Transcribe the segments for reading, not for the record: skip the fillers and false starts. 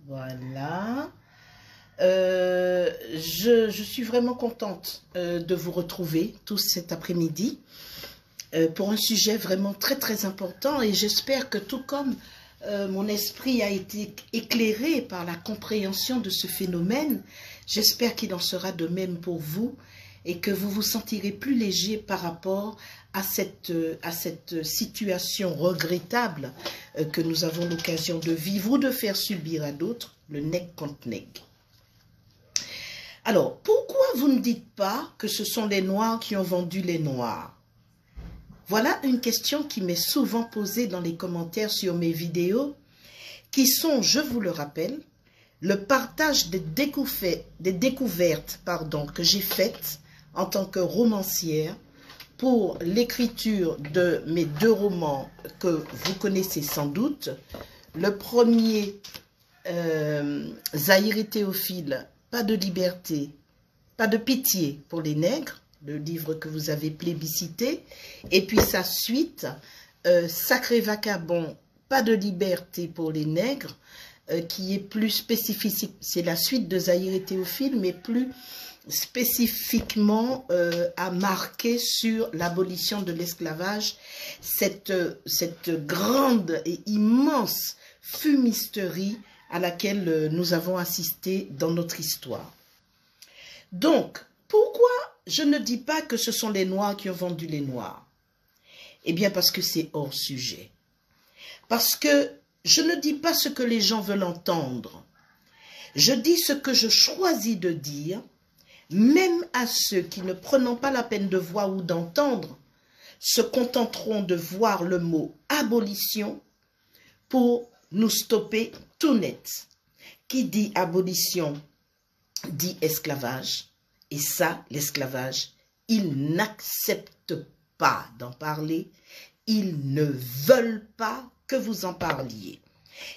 Voilà. Je suis vraiment contente de vous retrouver tous cet après-midi pour un sujet vraiment très très important, et j'espère que tout comme mon esprit a été éclairé par la compréhension de ce phénomène, j'espère qu'il en sera de même pour vous et que vous vous sentirez plus léger par rapport à cette situation regrettable que nous avons l'occasion de vivre ou de faire subir à d'autres, le nègre contre nègre. Alors, pourquoi vous ne dites pas que ce sont les Noirs qui ont vendu les Noirs? Voilà une question qui m'est souvent posée dans les commentaires sur mes vidéos, qui sont, je vous le rappelle, le partage des découvertes que j'ai faites en tant que romancière pour l'écriture de mes 2 romans que vous connaissez sans doute. Le premier, Zahir et Théophile, pas de liberté, pas de pitié pour les nègres, le livre que vous avez plébiscité, et puis sa suite, Sacré Vacabond, pas de liberté pour les nègres, qui est plus spécifique, c'est la suite de Zahir et Théophile, mais plus spécifiquement à marquer sur l'abolition de l'esclavage, cette grande et immense fumisterie à laquelle nous avons assisté dans notre histoire. Donc, pourquoi je ne dis pas que ce sont les Noirs qui ont vendu les Noirs? Eh bien, parce que c'est hors sujet. Parce que je ne dis pas ce que les gens veulent entendre. Je dis ce que je choisis de dire, même à ceux qui, ne prenant pas la peine de voir ou d'entendre, se contenteront de voir le mot abolition pour nous stopper tout net. Qui dit abolition dit esclavage, et ça, l'esclavage, ils n'acceptent pas d'en parler, ils ne veulent pas que vous en parliez.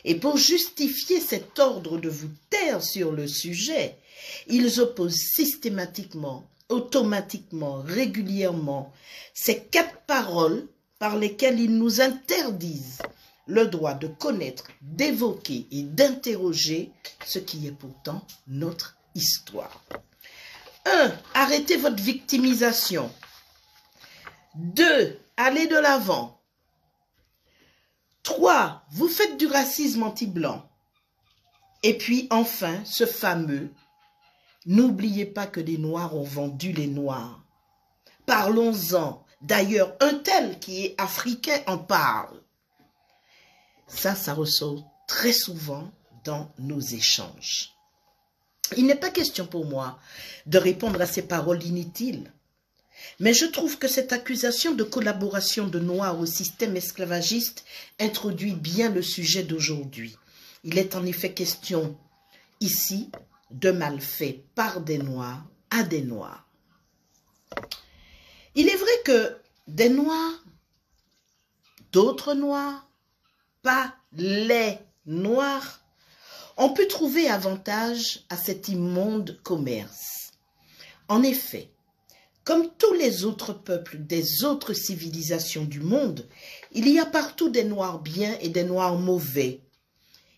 Et pour justifier cet ordre de vous taire sur le sujet, ils opposent systématiquement, automatiquement, régulièrement ces 4 paroles par lesquelles ils nous interdisent le droit de connaître, d'évoquer et d'interroger ce qui est pourtant notre histoire. 1. Arrêtez votre victimisation. 2. Allez de l'avant. 3. Vous faites du racisme anti-blanc. Et puis enfin, ce fameux, n'oubliez pas que les Noirs ont vendu les Noirs. Parlons-en. D'ailleurs, un tel qui est africain en parle. Ça ressort très souvent dans nos échanges. Il n'est pas question pour moi de répondre à ces paroles inutiles. Mais je trouve que cette accusation de collaboration de Noirs au système esclavagiste introduit bien le sujet d'aujourd'hui. Il est en effet question ici de malfaits par des Noirs à des Noirs. Il est vrai que des Noirs, d'autres Noirs, pas les Noirs, ont pu trouver avantage à cet immonde commerce. En effet, comme tous les autres peuples des autres civilisations du monde, il y a partout des Noirs bien et des Noirs mauvais.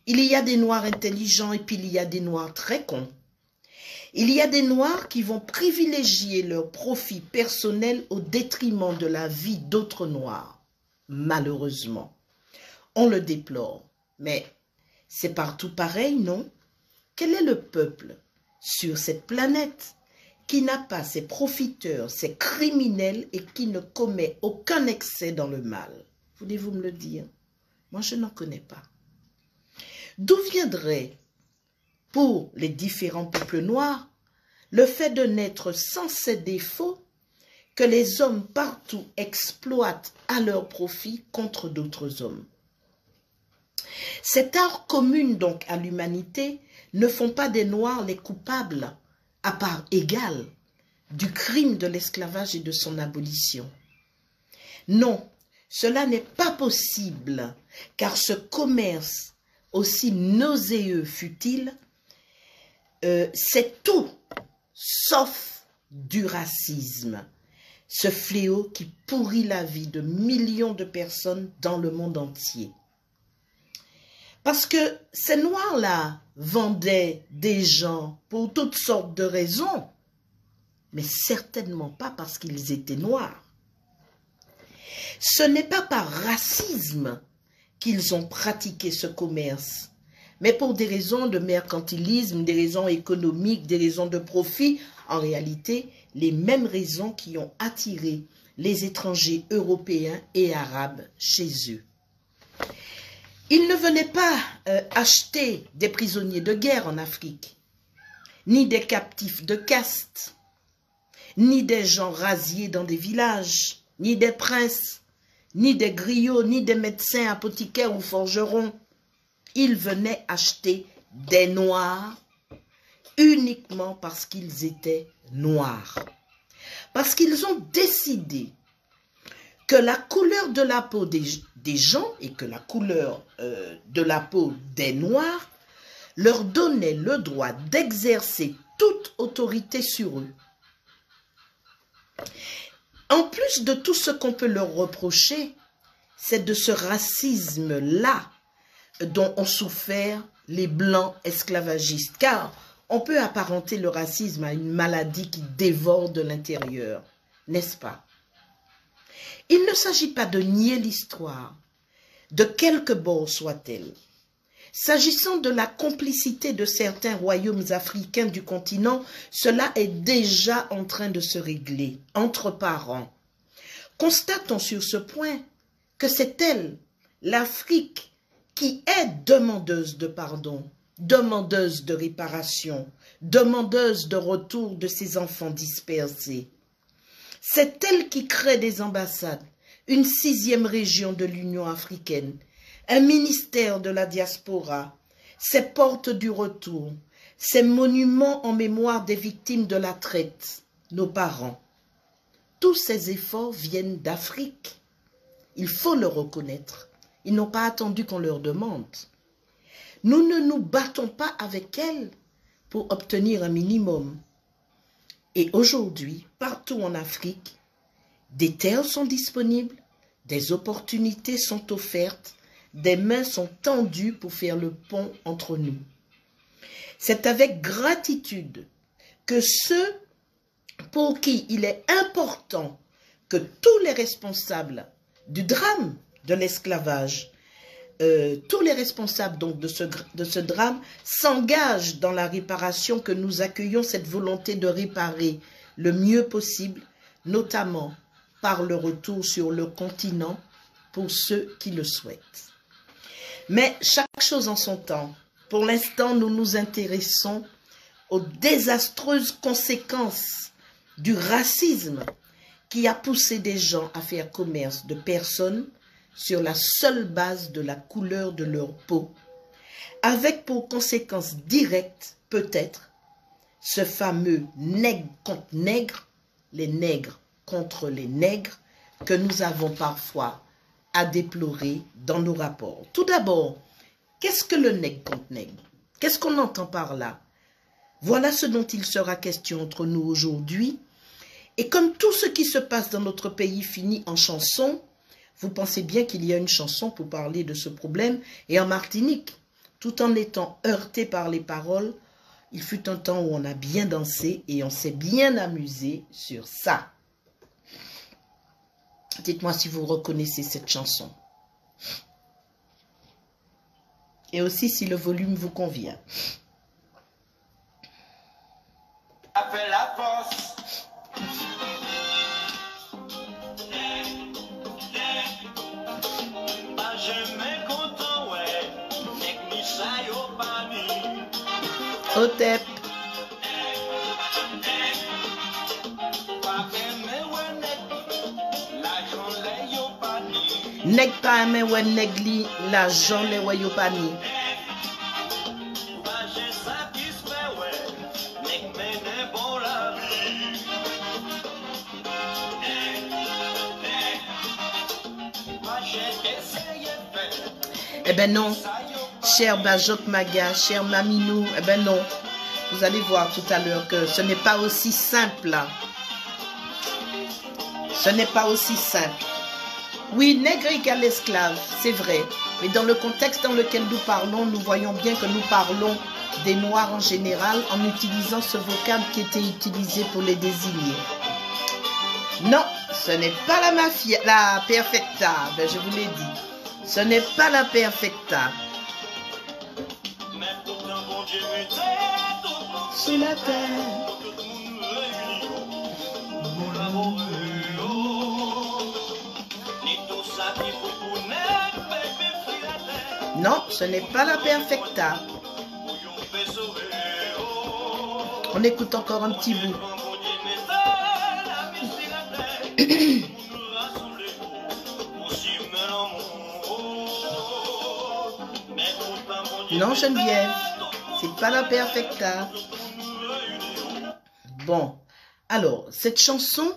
Il y a des Noirs intelligents et puis il y a des Noirs très cons. Il y a des Noirs qui vont privilégier leur profit personnel au détriment de la vie d'autres Noirs. Malheureusement, on le déplore, mais c'est partout pareil, non? Quel est le peuple sur cette planète qui n'a pas ses profiteurs, ses criminels et qui ne commet aucun excès dans le mal? Voulez-vous me le dire? Moi, je n'en connais pas. D'où viendrait, pour les différents peuples noirs, le fait de naître sans ces défauts que les hommes partout exploitent à leur profit contre d'autres hommes? Cette art commune donc à l'humanité ne font pas des Noirs les coupables à part égale du crime de l'esclavage et de son abolition. Non, cela n'est pas possible, car ce commerce, aussi nauséeux fût-il, c'est tout sauf du racisme, ce fléau qui pourrit la vie de millions de personnes dans le monde entier. Parce que ces Noirs-là vendaient des gens pour toutes sortes de raisons, mais certainement pas parce qu'ils étaient noirs. Ce n'est pas par racisme qu'ils ont pratiqué ce commerce, mais pour des raisons de mercantilisme, des raisons économiques, des raisons de profit. En réalité, les mêmes raisons qui ont attiré les étrangers européens et arabes chez eux. Ils ne venaient pas acheter des prisonniers de guerre en Afrique, ni des captifs de caste, ni des gens rasiés dans des villages, ni des princes, ni des griots, ni des médecins, apothicaires ou forgerons. Ils venaient acheter des Noirs uniquement parce qu'ils étaient noirs. Parce qu'ils ont décidé que la couleur de la peau des gens et que la couleur de la peau des Noirs leur donnait le droit d'exercer toute autorité sur eux. En plus de tout ce qu'on peut leur reprocher, c'est de ce racisme-là dont ont souffert les Blancs esclavagistes. Car on peut apparenter le racisme à une maladie qui dévore de l'intérieur, n'est-ce pas? Il ne s'agit pas de nier l'histoire, de quelque bord soit-elle. S'agissant de la complicité de certains royaumes africains du continent, cela est déjà en train de se régler entre parents. Constatons sur ce point que c'est elle, l'Afrique, qui est demandeuse de pardon, demandeuse de réparation, demandeuse de retour de ses enfants dispersés. C'est elle qui crée des ambassades, une 6e région de l'Union africaine, un ministère de la diaspora, ses portes du retour, ses monuments en mémoire des victimes de la traite, nos parents. Tous ces efforts viennent d'Afrique. Il faut le reconnaître. Ils n'ont pas attendu qu'on leur demande. Nous ne nous battons pas avec elles pour obtenir un minimum. Et aujourd'hui, partout en Afrique, des terres sont disponibles, des opportunités sont offertes, des mains sont tendues pour faire le pont entre nous. C'est avec gratitude que ceux pour qui il est important que tous les responsables du drame de l'esclavage, tous les responsables donc de ce drame s'engagent dans la réparation, que nous accueillons cette volonté de réparer le mieux possible, notamment par le retour sur le continent pour ceux qui le souhaitent. Mais chaque chose en son temps. Pour l'instant, nous nous intéressons aux désastreuses conséquences du racisme qui a poussé des gens à faire commerce de personnes sur la seule base de la couleur de leur peau, avec pour conséquence directe, peut-être, ce fameux nègre contre nègre, les nègres contre les nègres, que nous avons parfois à déplorer dans nos rapports. Tout d'abord, qu'est-ce que le nègre contre nègre? Qu'est-ce qu'on entend par là? Voilà ce dont il sera question entre nous aujourd'hui. Et comme tout ce qui se passe dans notre pays finit en chanson, vous pensez bien qu'il y a une chanson pour parler de ce problème. Et en Martinique, tout en étant heurté par les paroles, il fut un temps où on a bien dansé et on s'est bien amusé sur ça. Dites-moi si vous reconnaissez cette chanson. Et aussi si le volume vous convient. Après la force. Otep. Nèg pa men wè nèg li l'argent le wè yo pa ni. Eh ben non, cher Bajok Maga, cher Maminou, eh ben non. Vous allez voir tout à l'heure que ce n'est pas aussi simple. Ce n'est pas aussi simple. Oui, nègre égale esclave, c'est vrai. Mais dans le contexte dans lequel nous parlons, nous voyons bien que nous parlons des Noirs en général en utilisant ce vocable qui était utilisé pour les désigner. Non, ce n'est pas la mafia, la perfecta, ben, je vous l'ai dit. Ce n'est pas la perfecta. Sous la terre. Non, ce n'est pas la perfecta. On écoute encore un petit bout. Non, Geneviève, c'est pas la perfecta. Bon, alors, cette chanson,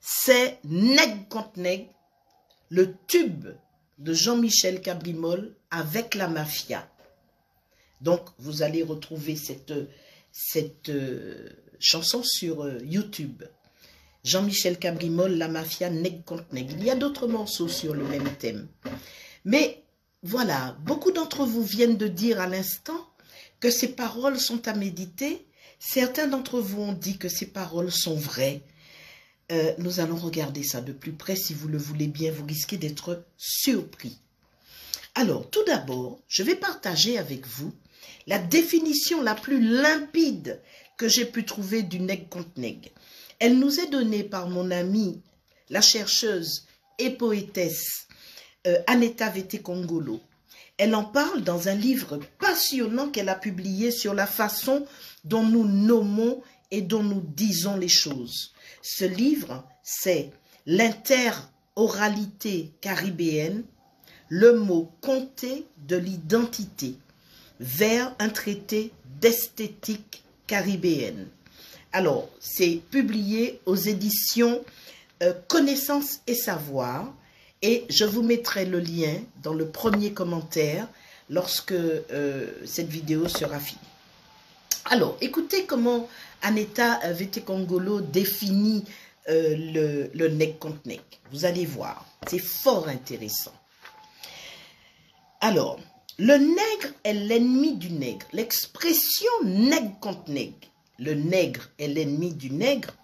c'est Nègre contre Nègre, le tube de Jean-Michel Cabrimol avec la mafia. Donc, vous allez retrouver cette chanson sur YouTube. Jean-Michel Cabrimol, la mafia, Nègre contre Nègre. Il y a d'autres morceaux sur le même thème. Mais voilà, beaucoup d'entre vous viennent de dire à l'instant que ces paroles sont à méditer. Certains d'entre vous ont dit que ces paroles sont vraies. Nous allons regarder ça de plus près. Si vous le voulez bien, vous risquez d'être surpris. Alors, tout d'abord, je vais partager avec vous la définition la plus limpide que j'ai pu trouver du nègre contre nègre. Elle nous est donnée par mon amie, la chercheuse et poétesse Aneta Vete-Kongolo. Elle en parle dans un livre passionnant qu'elle a publié sur la façon dont nous nommons et dont nous disons les choses. Ce livre, c'est L'interoralité caribéenne, le mot compté de l'identité, vers un traité d'esthétique caribéenne. Alors, c'est publié aux éditions Connaissance et Savoir, et je vous mettrai le lien dans le premier commentaire lorsque cette vidéo sera finie. Alors, écoutez comment Aneta Vete-Kongolo définit le nègre contre nègre. Vous allez voir, c'est fort intéressant. Alors, le nègre est l'ennemi du nègre. L'expression nègre contre nègre, le nègre est l'ennemi du nègre,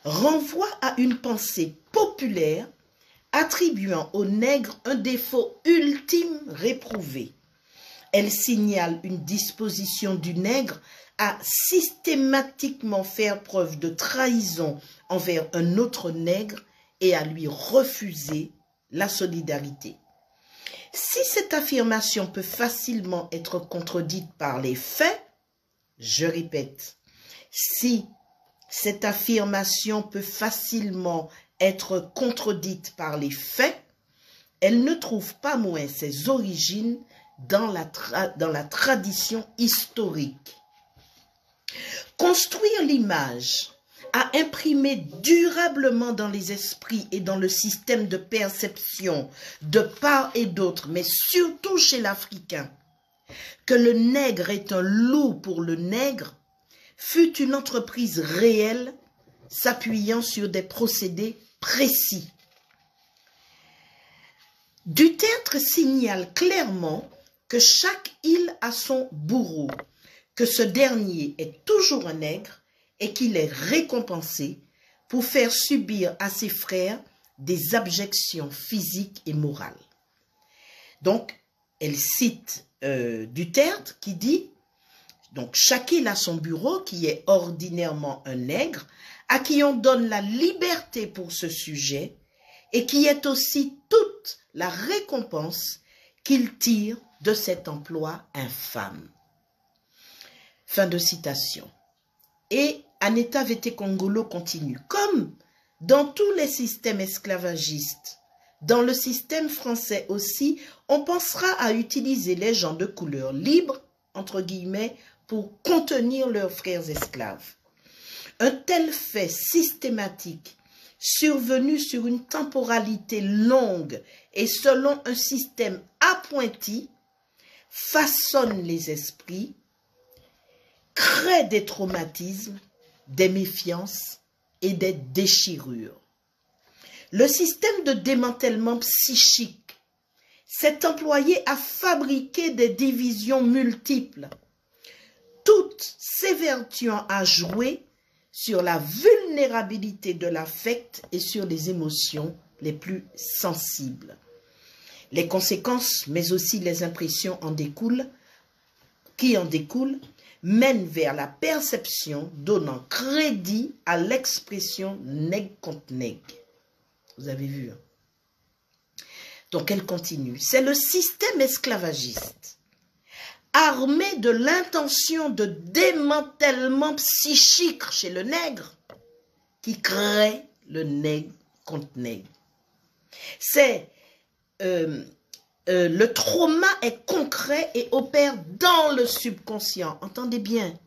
renvoie à une pensée populaire attribuant au nègre un défaut ultime réprouvé. Elle signale une disposition du nègre à systématiquement faire preuve de trahison envers un autre nègre et à lui refuser la solidarité. Si cette affirmation peut facilement être contredite par les faits, je répète, si cette affirmation peut facilement être contredite par les faits, elle ne trouve pas moins ses origines dans la tradition historique. Construire l'image à imprimer durablement dans les esprits et dans le système de perception de part et d'autre, mais surtout chez l'Africain, que le nègre est un loup pour le nègre, fut une entreprise réelle s'appuyant sur des procédés précis. Dutertre signale clairement que chaque île a son bourreau, que ce dernier est toujours un nègre et qu'il est récompensé pour faire subir à ses frères des abjections physiques et morales. Donc, elle cite Dutertre qui dit, donc chaque île a son bourreau qui est ordinairement un nègre, à qui on donne la liberté pour ce sujet et qui est aussi toute la récompense qu'il tire de cet emploi infâme. Fin de citation. Et Aneta Vete-Kongolo continue. Comme dans tous les systèmes esclavagistes, dans le système français aussi, on pensera à utiliser les gens de couleur libre, entre guillemets, pour contenir leurs frères esclaves. Un tel fait systématique, survenu sur une temporalité longue et selon un système appointi, façonne les esprits, crée des traumatismes, des méfiances et des déchirures. Le système de démantèlement psychique s'est employé à fabriquer des divisions multiples, toutes s'évertuant à jouer sur la vulnérabilité de l'affect et sur les émotions les plus sensibles. Les conséquences, mais aussi les impressions qui en découlent, mènent vers la perception donnant crédit à l'expression nègre contre nègre. Vous avez vu, hein? Donc elle continue. C'est le système esclavagiste, armé de l'intention de démantèlement psychique chez le nègre, qui crée le nègre contre nègre. Le trauma est concret et opère dans le subconscient. Entendez bien,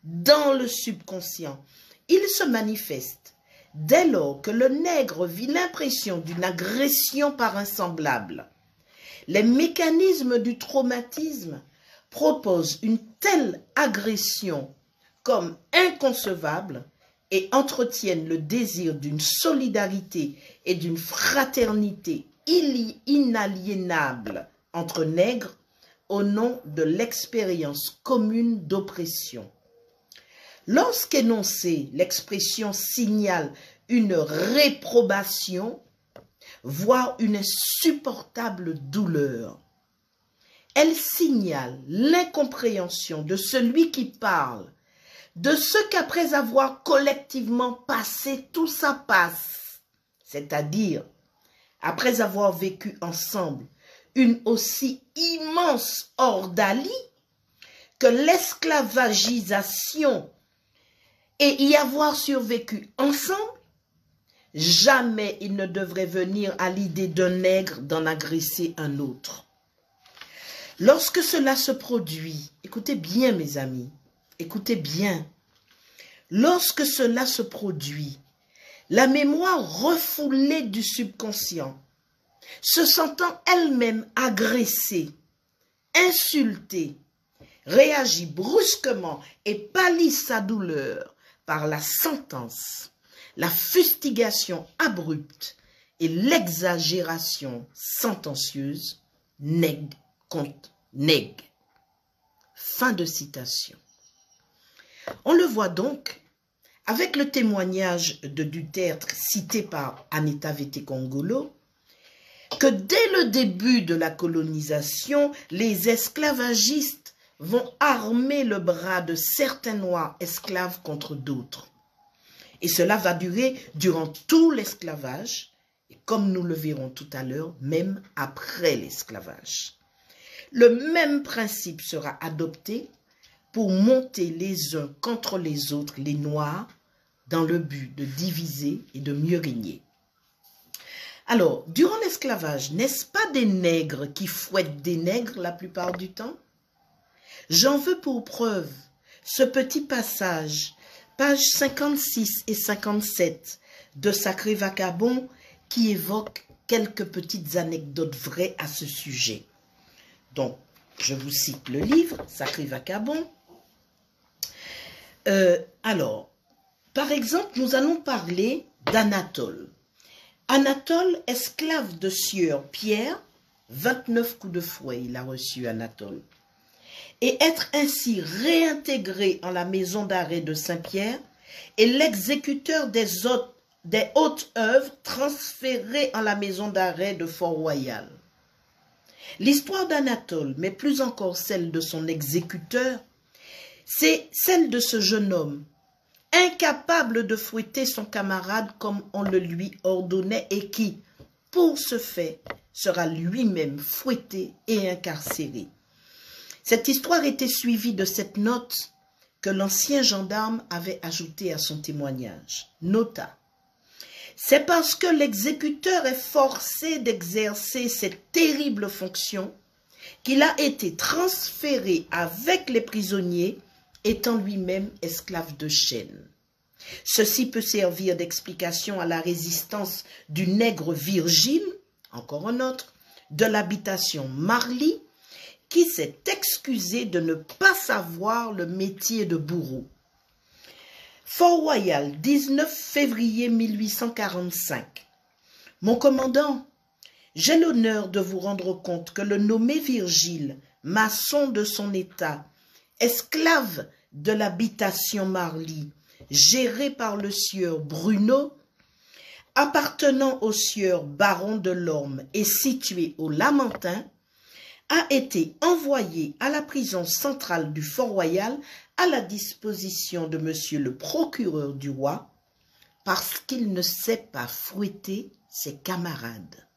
dans le subconscient. Il se manifeste dès lors que le nègre vit l'impression d'une agression par un semblable. Les mécanismes du traumatisme proposent une telle agression comme inconcevable et entretiennent le désir d'une solidarité et d'une fraternité inaliénable entre nègres au nom de l'expérience commune d'oppression. Lorsqu'énoncée, l'expression signale une réprobation, voire une insupportable douleur. Elle signale l'incompréhension de celui qui parle, de ce qu'après avoir collectivement passé tout ça passe, c'est-à-dire après avoir vécu ensemble une aussi immense ordalie que l'esclavagisation et y avoir survécu ensemble, jamais il ne devrait venir à l'idée d'un nègre d'en agresser un autre. Lorsque cela se produit, écoutez bien mes amis, écoutez bien, lorsque cela se produit, la mémoire refoulée du subconscient, se sentant elle-même agressée, insultée, réagit brusquement et pâlit sa douleur par la sentence, la fustigation abrupte et l'exagération sentencieuse, nègre contre nègre. Fin de citation. On le voit donc avec le témoignage de Dutertre cité par Anita Vetekongolo, que dès le début de la colonisation, les esclavagistes vont armer le bras de certains noirs esclaves contre d'autres. Et cela va durer durant tout l'esclavage, et comme nous le verrons tout à l'heure, même après l'esclavage. Le même principe sera adopté pour monter les uns contre les autres, les noirs, dans le but de diviser et de mieux régner. Alors, durant l'esclavage, n'est-ce pas des nègres qui fouettent des nègres la plupart du temps? J'en veux pour preuve ce petit passage, pages 56 et 57 de Sacré Vagabond, qui évoque quelques petites anecdotes vraies à ce sujet. Donc, je vous cite le livre, Sacré Vagabond. Alors, par exemple, nous allons parler d'Anatole. Anatole, esclave de sieur Pierre, 29 coups de fouet il a reçu Anatole, et être ainsi réintégré en la maison d'arrêt de Saint-Pierre et l'exécuteur des hautes œuvres transféré en la maison d'arrêt de Fort-Royal. L'histoire d'Anatole, mais plus encore celle de son exécuteur, c'est celle de ce jeune homme, incapable de fouetter son camarade comme on le lui ordonnait et qui, pour ce fait, sera lui-même fouetté et incarcéré. Cette histoire était suivie de cette note que l'ancien gendarme avait ajoutée à son témoignage. Nota. C'est parce que l'exécuteur est forcé d'exercer cette terrible fonction qu'il a été transféré avec les prisonniers, étant lui-même esclave de chaîne. Ceci peut servir d'explication à la résistance du nègre Virgile, encore un autre, de l'habitation Marly, qui s'est excusé de ne pas savoir le métier de bourreau. Fort-Royal, 19 février 1845. Mon commandant, j'ai l'honneur de vous rendre compte que le nommé Virgile, maçon de son état, esclave de l'habitation Marly, gérée par le sieur Bruno, appartenant au sieur baron de l'Orme et situé au Lamentin, a été envoyé à la prison centrale du Fort-Royal à la disposition de monsieur le procureur du roi parce qu'il ne sait pas fouetter ses camarades.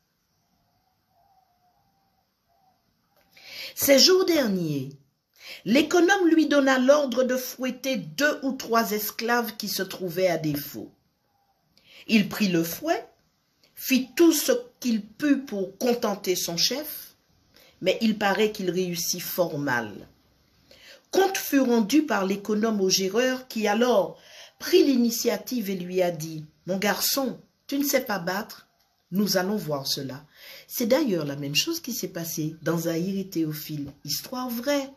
Ces jours derniers, l'économe lui donna l'ordre de fouetter 2 ou 3 esclaves qui se trouvaient à défaut. Il prit le fouet, fit tout ce qu'il put pour contenter son chef, mais il paraît qu'il réussit fort mal. Compte fut rendu par l'économe au géreur qui alors prit l'initiative et lui a dit « Mon garçon, tu ne sais pas battre, nous allons voir cela. » C'est d'ailleurs la même chose qui s'est passée dans Zahir et Théophile, histoire vraie.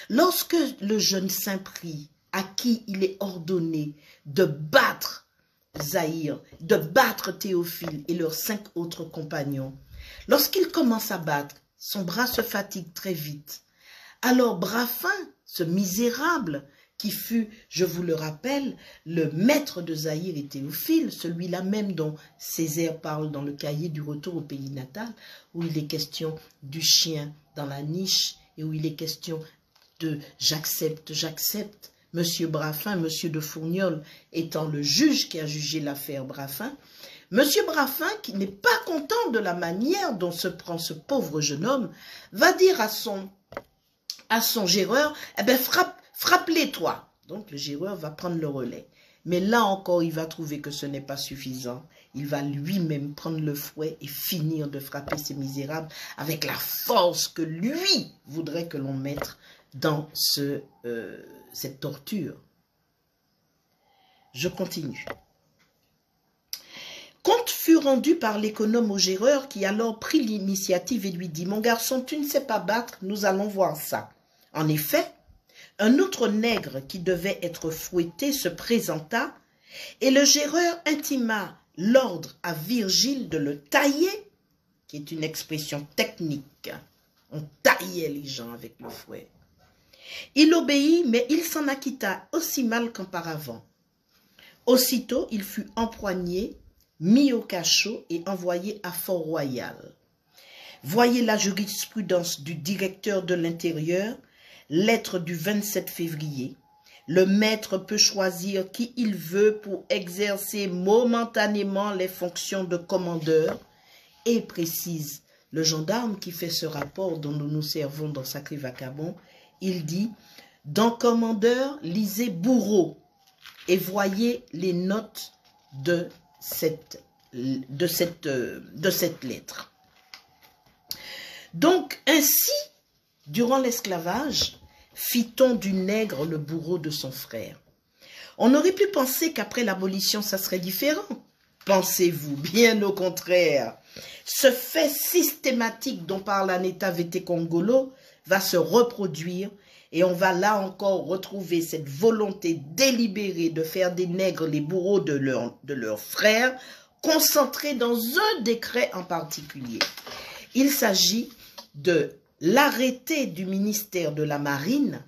Lorsque le jeune Saint-Prix, à qui il est ordonné de battre Zahir, de battre Théophile et leurs 5 autres compagnons, lorsqu'il commence à battre, son bras se fatigue très vite. Alors Braffin, ce misérable qui fut, je vous le rappelle, le maître de Zahir et Théophile, celui-là même dont Césaire parle dans le cahier du retour au pays natal, où il est question du chien dans la niche et où il est question de « j'accepte, j'accepte ». Monsieur Braffin, monsieur de Fourniol étant le juge qui a jugé l'affaire Braffin, monsieur Braffin, qui n'est pas content de la manière dont se prend ce pauvre jeune homme, va dire à son géreur, eh bien frappe-les toi. Donc le géreur va prendre le relais. Mais là encore, il va trouver que ce n'est pas suffisant. Il va lui-même prendre le fouet et finir de frapper ces misérables avec la force que lui voudrait que l'on mette dans cette torture. Je continue. Compte fut rendu par l'économe au géreur qui alors prit l'initiative et lui dit « Mon garçon, tu ne sais pas battre, nous allons voir ça. » En effet, un autre nègre qui devait être fouetté se présenta et le géreur intima l'ordre à Virgile de le tailler, qui est une expression technique. On taillait les gens avec le fouet. Il obéit, mais il s'en acquitta aussi mal qu'auparavant. Aussitôt, il fut empoigné, mis au cachot et envoyé à Fort-Royal. Voyez la jurisprudence du directeur de l'Intérieur, lettre du 27 février. Le maître peut choisir qui il veut pour exercer momentanément les fonctions de commandeur et précise le gendarme qui fait ce rapport dont nous nous servons dans Sacré Vacabon. Il dit « Dans commandeur, lisez bourreau et voyez les notes de cette lettre. » Donc, ainsi, durant l'esclavage, fit-on du nègre le bourreau de son frère. On aurait pu penser qu'après l'abolition, ça serait différent. Pensez-vous, bien au contraire. Ce fait systématique dont parle Aneta Vete-Congolo va se reproduire et on va là encore retrouver cette volonté délibérée de faire des nègres les bourreaux de leurs frères, concentrée dans un décret en particulier. Il s'agit de l'arrêté du ministère de la Marine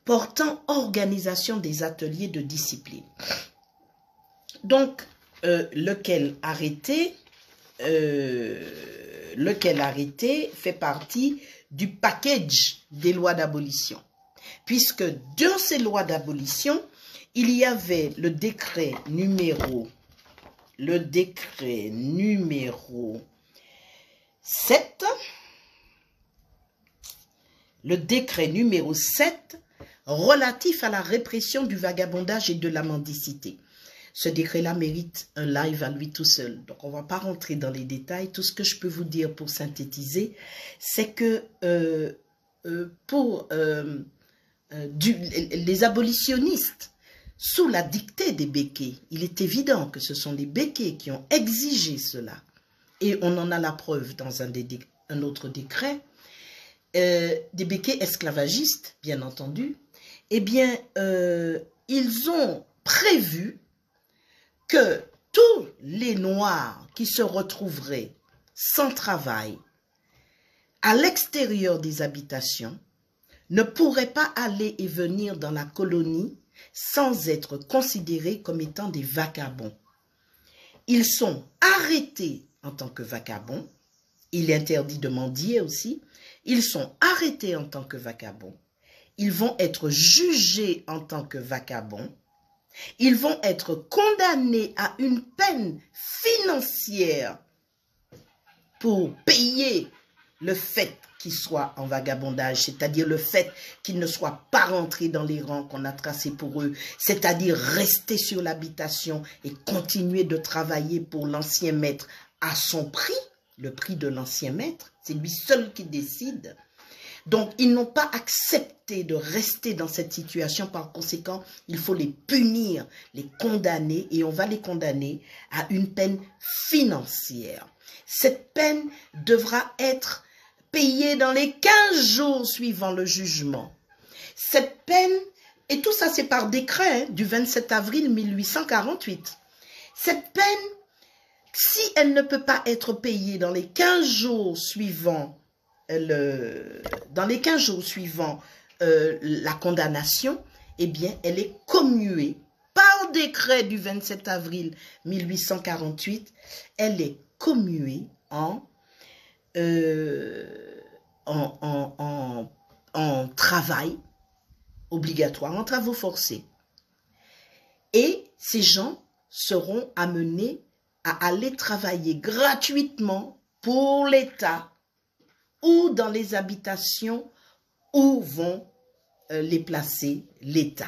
portant organisation des ateliers de discipline. Donc, lequel arrêté fait partie du package des lois d'abolition. Puisque dans ces lois d'abolition, il y avait le décret numéro 7, relatif à la répression du vagabondage et de la mendicité. Ce décret-là mérite un live à lui tout seul. Donc, on ne va pas rentrer dans les détails. Tout ce que je peux vous dire pour synthétiser, c'est que pour les abolitionnistes, sous la dictée des béquets, il est évident que ce sont les béquets qui ont exigé cela. Et on en a la preuve dans un autre décret, des béquets esclavagistes, bien entendu. Eh bien, ils ont prévu que tous les Noirs qui se retrouveraient sans travail à l'extérieur des habitations ne pourraient pas aller et venir dans la colonie sans être considérés comme étant des vagabonds. Ils sont arrêtés en tant que vagabonds. Il est interdit de mendier aussi. Ils sont arrêtés en tant que vagabonds. Ils vont être jugés en tant que vagabonds. Ils vont être condamnés à une peine financière pour payer le fait qu'ils soient en vagabondage, c'est-à-dire le fait qu'ils ne soient pas rentrés dans les rangs qu'on a tracés pour eux, c'est-à-dire rester sur l'habitation et continuer de travailler pour l'ancien maître à son prix, le prix de l'ancien maître, c'est lui seul qui décide. Donc, ils n'ont pas accepté de rester dans cette situation. Par conséquent, il faut les punir, les condamner, et on va les condamner à une peine financière. Cette peine devra être payée dans les 15 jours suivant le jugement. Cette peine, et tout ça c'est par décret du 27 avril 1848. Cette peine, si elle ne peut pas être payée dans les 15 jours suivant la condamnation, eh bien, elle est commuée par décret du 27 avril 1848. Elle est commuée en travail obligatoire, en travaux forcés. Et ces gens seront amenés à aller travailler gratuitement pour l'État ou dans les habitations où vont les placer l'État.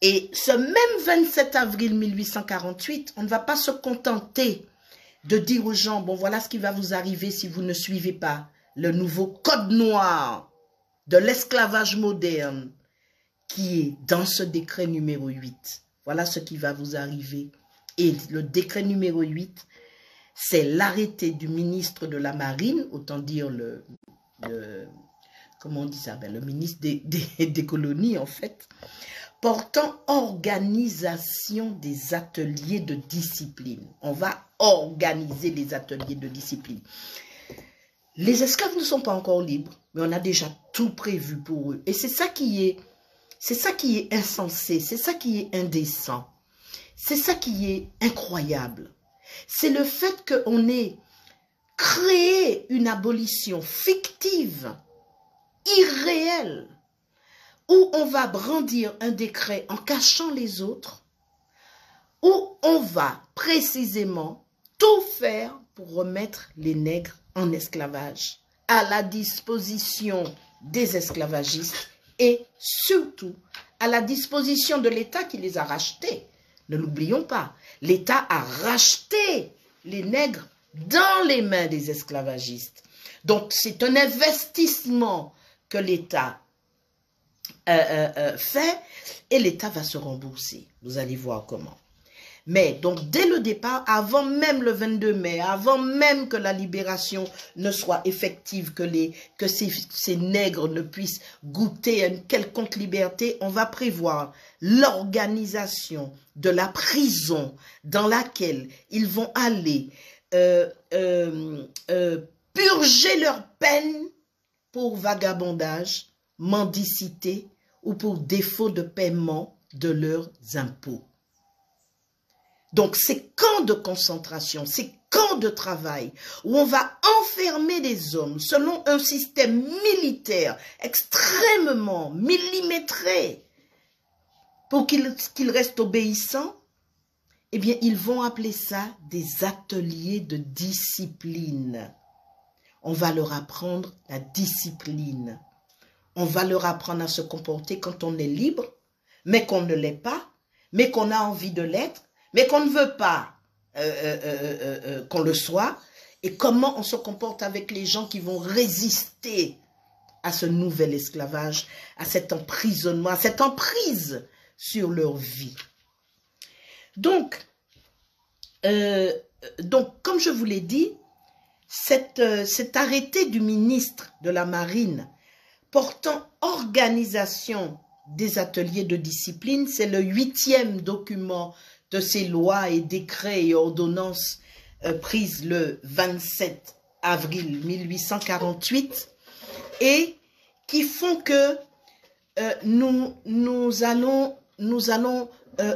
Et ce même 27 avril 1848, on ne va pas se contenter de dire aux gens, bon voilà ce qui va vous arriver si vous ne suivez pas le nouveau code noir de l'esclavage moderne qui est dans ce décret numéro 8. Voilà ce qui va vous arriver. Et le décret numéro 8, c'est l'arrêté du ministre de la Marine, autant dire comment on dit ça, le ministre des colonies en fait, portant organisation des ateliers de discipline. On va organiser les ateliers de discipline. Les esclaves ne sont pas encore libres, mais on a déjà tout prévu pour eux. Et c'est ça qui est insensé, c'est ça qui est indécent, c'est ça qui est incroyable. C'est le fait qu'on ait créé une abolition fictive, irréelle, où on va brandir un décret en cachant les autres, où on va précisément tout faire pour remettre les nègres en esclavage, à la disposition des esclavagistes et surtout à la disposition de l'État qui les a rachetés. Ne l'oublions pas, l'État a racheté les nègres dans les mains des esclavagistes. Donc c'est un investissement que l'État fait et l'État va se rembourser. Vous allez voir comment. Mais donc dès le départ, avant même le 22 mai, avant même que la libération ne soit effective, que ces nègres ne puissent goûter à une quelconque liberté, on va prévoir l'organisation de la prison dans laquelle ils vont aller purger leur peine pour vagabondage, mendicité ou pour défaut de paiement de leurs impôts. Donc, ces camps de concentration, ces camps de travail, où on va enfermer des hommes selon un système militaire extrêmement millimétré pour qu'ils restent obéissants, eh bien, ils vont appeler ça des ateliers de discipline. On va leur apprendre la discipline. On va leur apprendre à se comporter quand on est libre, mais qu'on ne l'est pas, mais qu'on a envie de l'être, mais qu'on ne veut pas qu'on le soit, et comment on se comporte avec les gens qui vont résister à ce nouvel esclavage, à cet emprisonnement, à cette emprise sur leur vie. Donc comme je vous l'ai dit, cet arrêté du ministre de la Marine portant organisation des ateliers de discipline, c'est le 8e document de ces lois et décrets et ordonnances prises le 27 avril 1848 et qui font que nous allons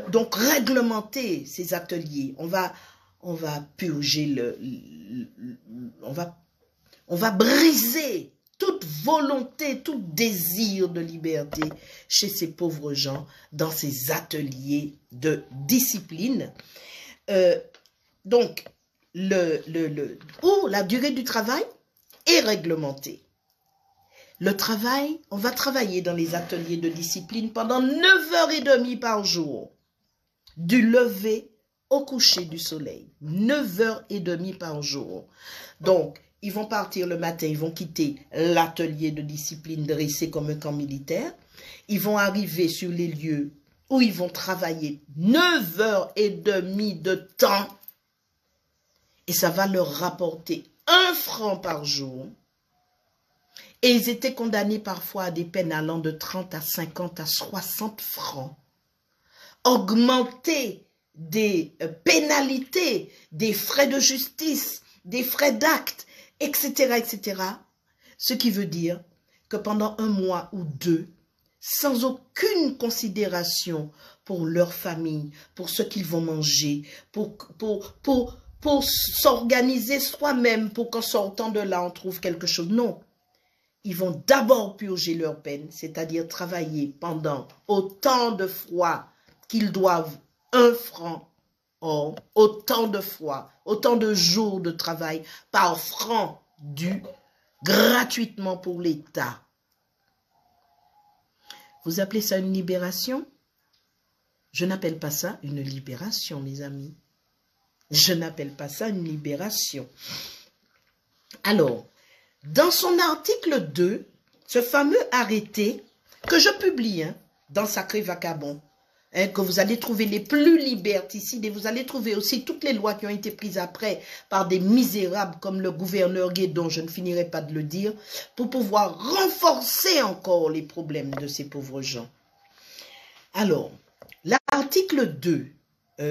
donc réglementer ces ateliers. On va purger on va briser toute volonté, tout désir de liberté chez ces pauvres gens dans ces ateliers de discipline. Donc, où la durée du travail est réglementée. Le travail, on va travailler dans les ateliers de discipline pendant 9h30 par jour, du lever au coucher du soleil, 9h30 par jour. Donc, ils vont partir le matin, ils vont quitter l'atelier de discipline dressé comme un camp militaire. Ils vont arriver sur les lieux où ils vont travailler 9h30 de temps. Et ça va leur rapporter 1 franc par jour. Et ils étaient condamnés parfois à des peines allant de 30 à 50 à 60 francs. Augmenter des pénalités, des frais de justice, des frais d'acte, etc., etc. Ce qui veut dire que pendant 1 mois ou 2, sans aucune considération pour leur famille, pour ce qu'ils vont manger, pour s'organiser soi-même, pour qu'en sortant de là, on trouve quelque chose. Non. Ils vont d'abord purger leur peine, c'est-à-dire travailler pendant autant de fois qu'ils doivent 1 franc. Or, autant de fois, autant de jours de travail par franc dû gratuitement pour l'État. Vous appelez ça une libération? Je n'appelle pas ça une libération, mes amis. Je n'appelle pas ça une libération. Alors, dans son article 2, ce fameux arrêté que je publie dans Sacré Vagabond, que vous allez trouver les plus liberticides et vous allez trouver aussi toutes les lois qui ont été prises après par des misérables comme le gouverneur Guédon, je ne finirai pas de le dire, pour pouvoir renforcer encore les problèmes de ces pauvres gens. Alors, l'article 2,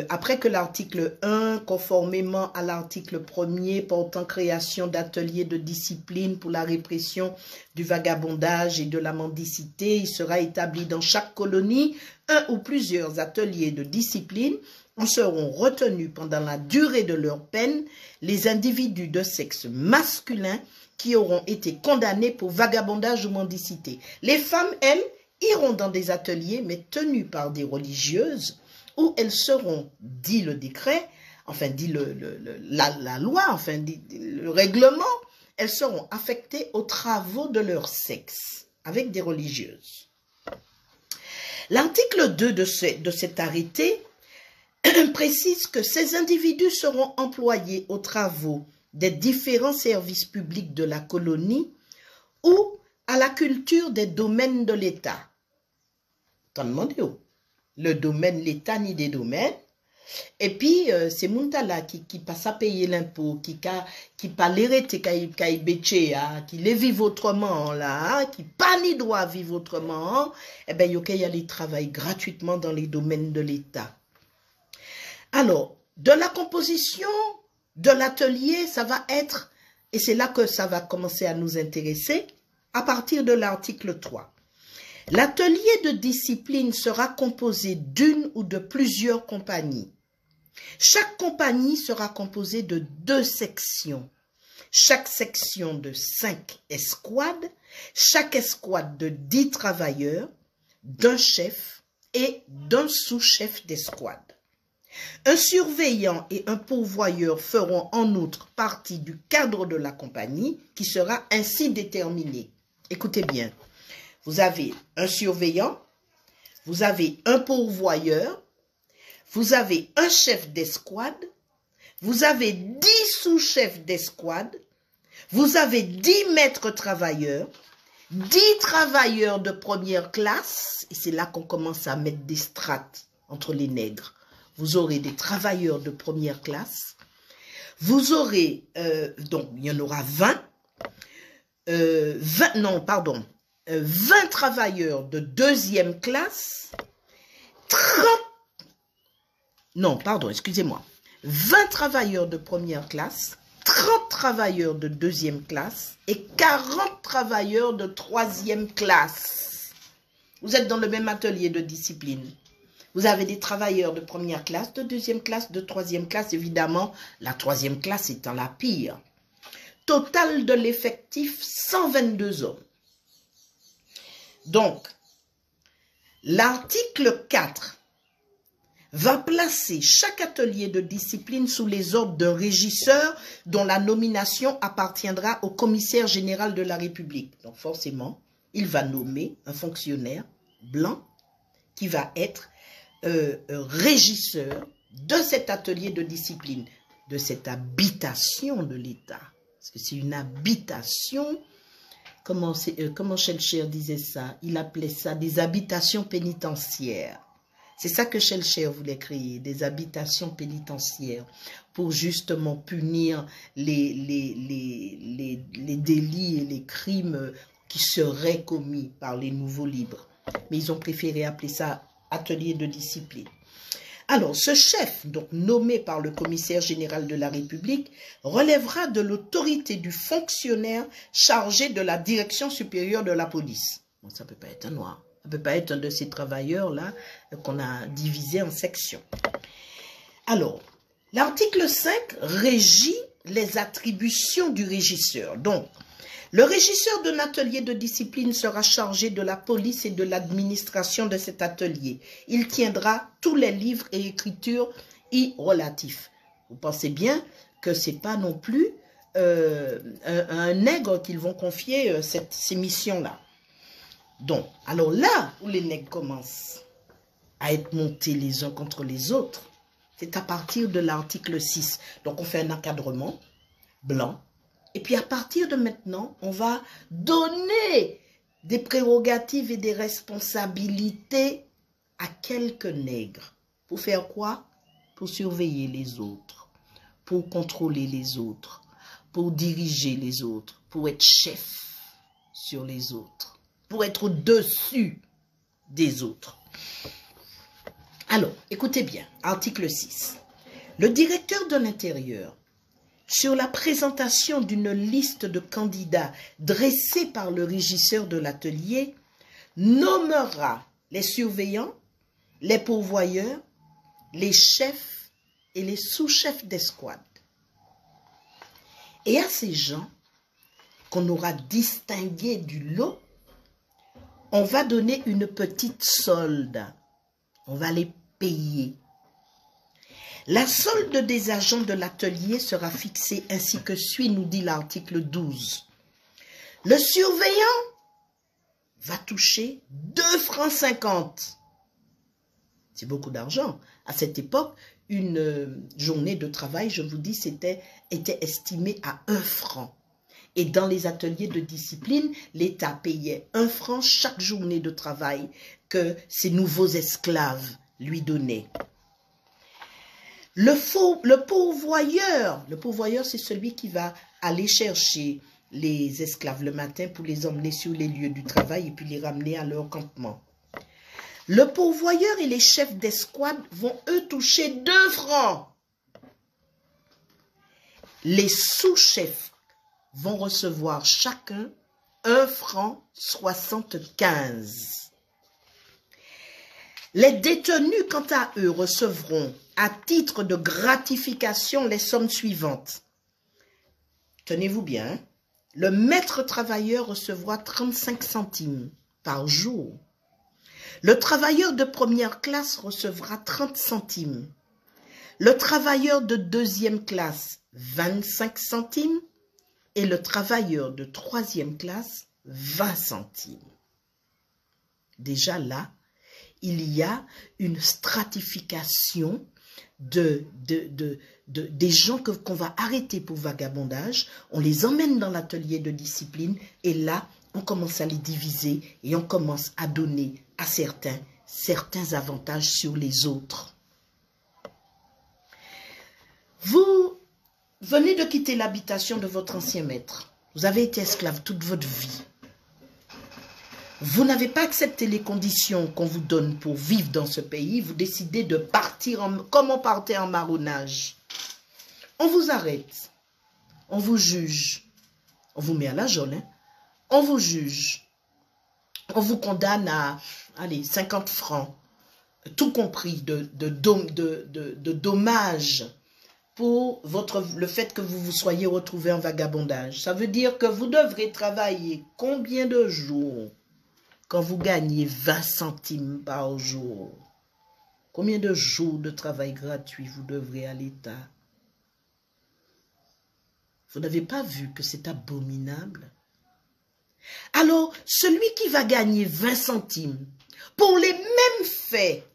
après que l'article 1, conformément à l'article 1er portant création d'ateliers de discipline pour la répression du vagabondage et de la mendicité, il sera établi dans chaque colonie 1 ou plusieurs ateliers de discipline où seront retenus pendant la durée de leur peine les individus de sexe masculin qui auront été condamnés pour vagabondage ou mendicité. Les femmes, elles, iront dans des ateliers, mais tenues par des religieuses, où elles seront, dit le décret, enfin dit la loi, enfin dit le règlement, elles seront affectées aux travaux de leur sexe, avec des religieuses. L'article 2 de cet arrêté précise que ces individus seront employés aux travaux des différents services publics de la colonie ou à la culture des domaines de l'État. T'en demandez où? Le domaine, l'État ni des domaines. Et puis, c'est Muntala qui passe à payer l'impôt, qui pas l'hérité, qui les vivent autrement, là, qui pas ni doit vivre autrement, eh bien, il y a les travail gratuitement dans les domaines de l'État. Alors, de la composition de l'atelier, ça va être, et c'est là que ça va commencer à nous intéresser, à partir de l'article 3. L'atelier de discipline sera composé d'une ou de plusieurs compagnies. Chaque compagnie sera composée de 2 sections. Chaque section de 5 escouades, chaque escouade de 10 travailleurs, d'un chef et d'un sous-chef d'escouade. Un surveillant et un pourvoyeur feront en outre partie du cadre de la compagnie qui sera ainsi déterminé. Écoutez bien. Vous avez un surveillant, vous avez un pourvoyeur, vous avez un chef d'escouade, vous avez 10 sous-chefs d'escouade, vous avez 10 maîtres travailleurs, 10 travailleurs de première classe, et c'est là qu'on commence à mettre des strates entre les nègres. Vous aurez des travailleurs de première classe, vous aurez, donc il y en aura 20 travailleurs de 2e classe, 30 non, pardon, excusez-moi, 20 travailleurs de première classe, 30 travailleurs de deuxième classe et 40 travailleurs de troisième classe. Vous êtes dans le même atelier de discipline. Vous avez des travailleurs de première classe, de deuxième classe, de troisième classe, évidemment, la troisième classe étant la pire. Total de l'effectif, 122 hommes. Donc, l'article 4 va placer chaque atelier de discipline sous les ordres d'un régisseur dont la nomination appartiendra au commissaire général de la République. Donc forcément, il va nommer un fonctionnaire blanc qui va être régisseur de cet atelier de discipline, de cette habitation de l'État. Parce que c'est une habitation, comment Schellcher disait ça? Il appelait ça des habitations pénitentiaires. C'est ça que Schellcher voulait créer, des habitations pénitentiaires, pour justement punir les délits et les crimes qui seraient commis par les nouveaux libres. Mais ils ont préféré appeler ça atelier de discipline. Alors, ce chef, donc nommé par le commissaire général de la République, relèvera de l'autorité du fonctionnaire chargé de la direction supérieure de la police. Bon, ça ne peut pas être un noir. Ça ne peut pas être un de ces travailleurs-là qu'on a divisé en sections. Alors, l'article 5 régit les attributions du régisseur. Donc, le régisseur d'un atelier de discipline sera chargé de la police et de l'administration de cet atelier. Il tiendra tous les livres et écritures y relatifs. Vous pensez bien que ce n'est pas non plus un nègre qu'ils vont confier ces missions-là. Donc, alors là où les nègres commencent à être montés les uns contre les autres, c'est à partir de l'article 6. Donc, on fait un encadrement blanc. Et puis, à partir de maintenant, on va donner des prérogatives et des responsabilités à quelques nègres. Pour faire quoi? Pour surveiller les autres, pour contrôler les autres, pour diriger les autres, pour être chef sur les autres, pour être au-dessus des autres. Alors, écoutez bien, article 6. Le directeur de l'Intérieur, sur la présentation d'une liste de candidats dressée par le régisseur de l'atelier, nommera les surveillants, les pourvoyeurs, les chefs et les sous-chefs d'escouade. Et à ces gens qu'on aura distingués du lot, on va donner une petite solde. On va les payer. La solde des agents de l'atelier sera fixée ainsi que suit, nous dit l'article 12. Le surveillant va toucher 2,50 francs. C'est beaucoup d'argent. À cette époque, une journée de travail, je vous dis, était estimée à 1 franc. Et dans les ateliers de discipline, l'État payait 1 franc chaque journée de travail que ces nouveaux esclaves lui donnaient. Le pourvoyeur, c'est celui qui va aller chercher les esclaves le matin pour les emmener sur les lieux du travail et puis les ramener à leur campement. Le pourvoyeur et les chefs d'escouade vont, eux, toucher 2 francs. Les sous-chefs vont recevoir chacun 1 franc 75. Les détenus, quant à eux, recevront à titre de gratification les sommes suivantes. Tenez-vous bien, hein? Le maître travailleur recevra 35 centimes par jour. Le travailleur de première classe recevra 30 centimes. Le travailleur de deuxième classe, 25 centimes. Et le travailleur de troisième classe, 20 centimes. Déjà là, il y a une stratification des gens qu'on va arrêter pour vagabondage. On les emmène dans l'atelier de discipline et là, on commence à les diviser et on commence à donner à certains avantages sur les autres. Vous venez de quitter l'habitation de votre ancien maître. Vous avez été esclave toute votre vie. vous n'avez pas accepté les conditions qu'on vous donne pour vivre dans ce pays, vous décidez de partir, comme on partait en marronnage. On vous arrête, on vous juge, on vous met à la geôle, hein? On vous juge, on vous condamne à, allez, 50 francs, tout compris de dommages pour le fait que vous vous soyez retrouvé en vagabondage. Ça veut dire que vous devrez travailler combien de jours quand vous gagnez 20 centimes par jour? Combien de jours de travail gratuit vous devrez à l'État? Vous n'avez pas vu que c'est abominable? Alors, celui qui va gagner 20 centimes, pour les mêmes faits,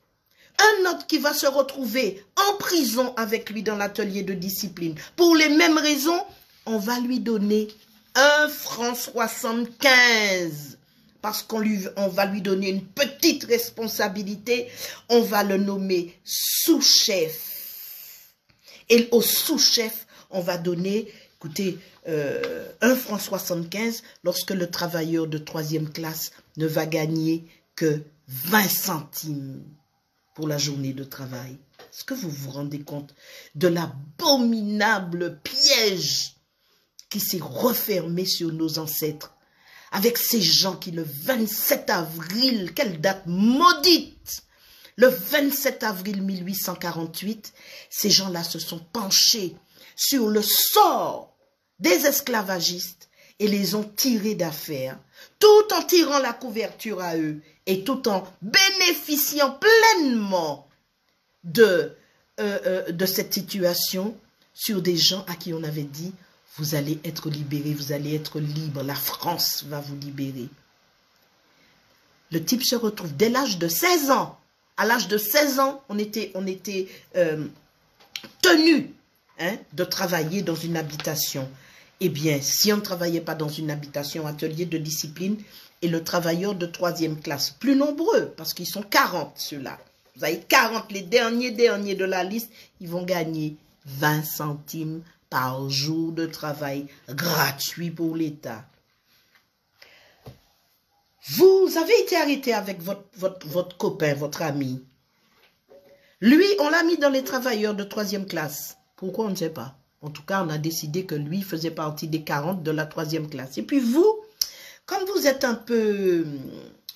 un autre qui va se retrouver en prison avec lui dans l'atelier de discipline, pour les mêmes raisons, on va lui donner 1,75 franc. Parce qu'on va lui donner une petite responsabilité, on va le nommer sous-chef. Et au sous-chef, on va donner, écoutez, 1,75 franc lorsque le travailleur de 3e classe ne va gagner que 20 centimes pour la journée de travail. Est-ce que vous vous rendez compte de l'abominable piège qui s'est refermé sur nos ancêtres avec ces gens qui, le 27 avril, quelle date maudite, le 27 avril 1848, ces gens-là se sont penchés sur le sort des esclavagistes et les ont tirés d'affaire, tout en tirant la couverture à eux et tout en bénéficiant pleinement de cette situation sur des gens à qui on avait dit « Vous allez être libérés, vous allez être libres, la France va vous libérer ». Le type se retrouve dès l'âge de 16 ans. À l'âge de 16 ans, on était tenu de travailler dans une habitation. Eh bien, si on ne travaillait pas dans une habitation, atelier de discipline, et le travailleur de 3e classe, plus nombreux, parce qu'ils sont 40 ceux-là. Vous avez 40, les derniers de la liste, ils vont gagner 20 centimes par jour de travail gratuit pour l'État. Vous avez été arrêté avec votre copain, votre ami. Lui, on l'a mis dans les travailleurs de 3e classe. Pourquoi, on ne sait pas. En tout cas, on a décidé que lui faisait partie des 40 de la 3e classe. Et puis vous, comme vous êtes un peu,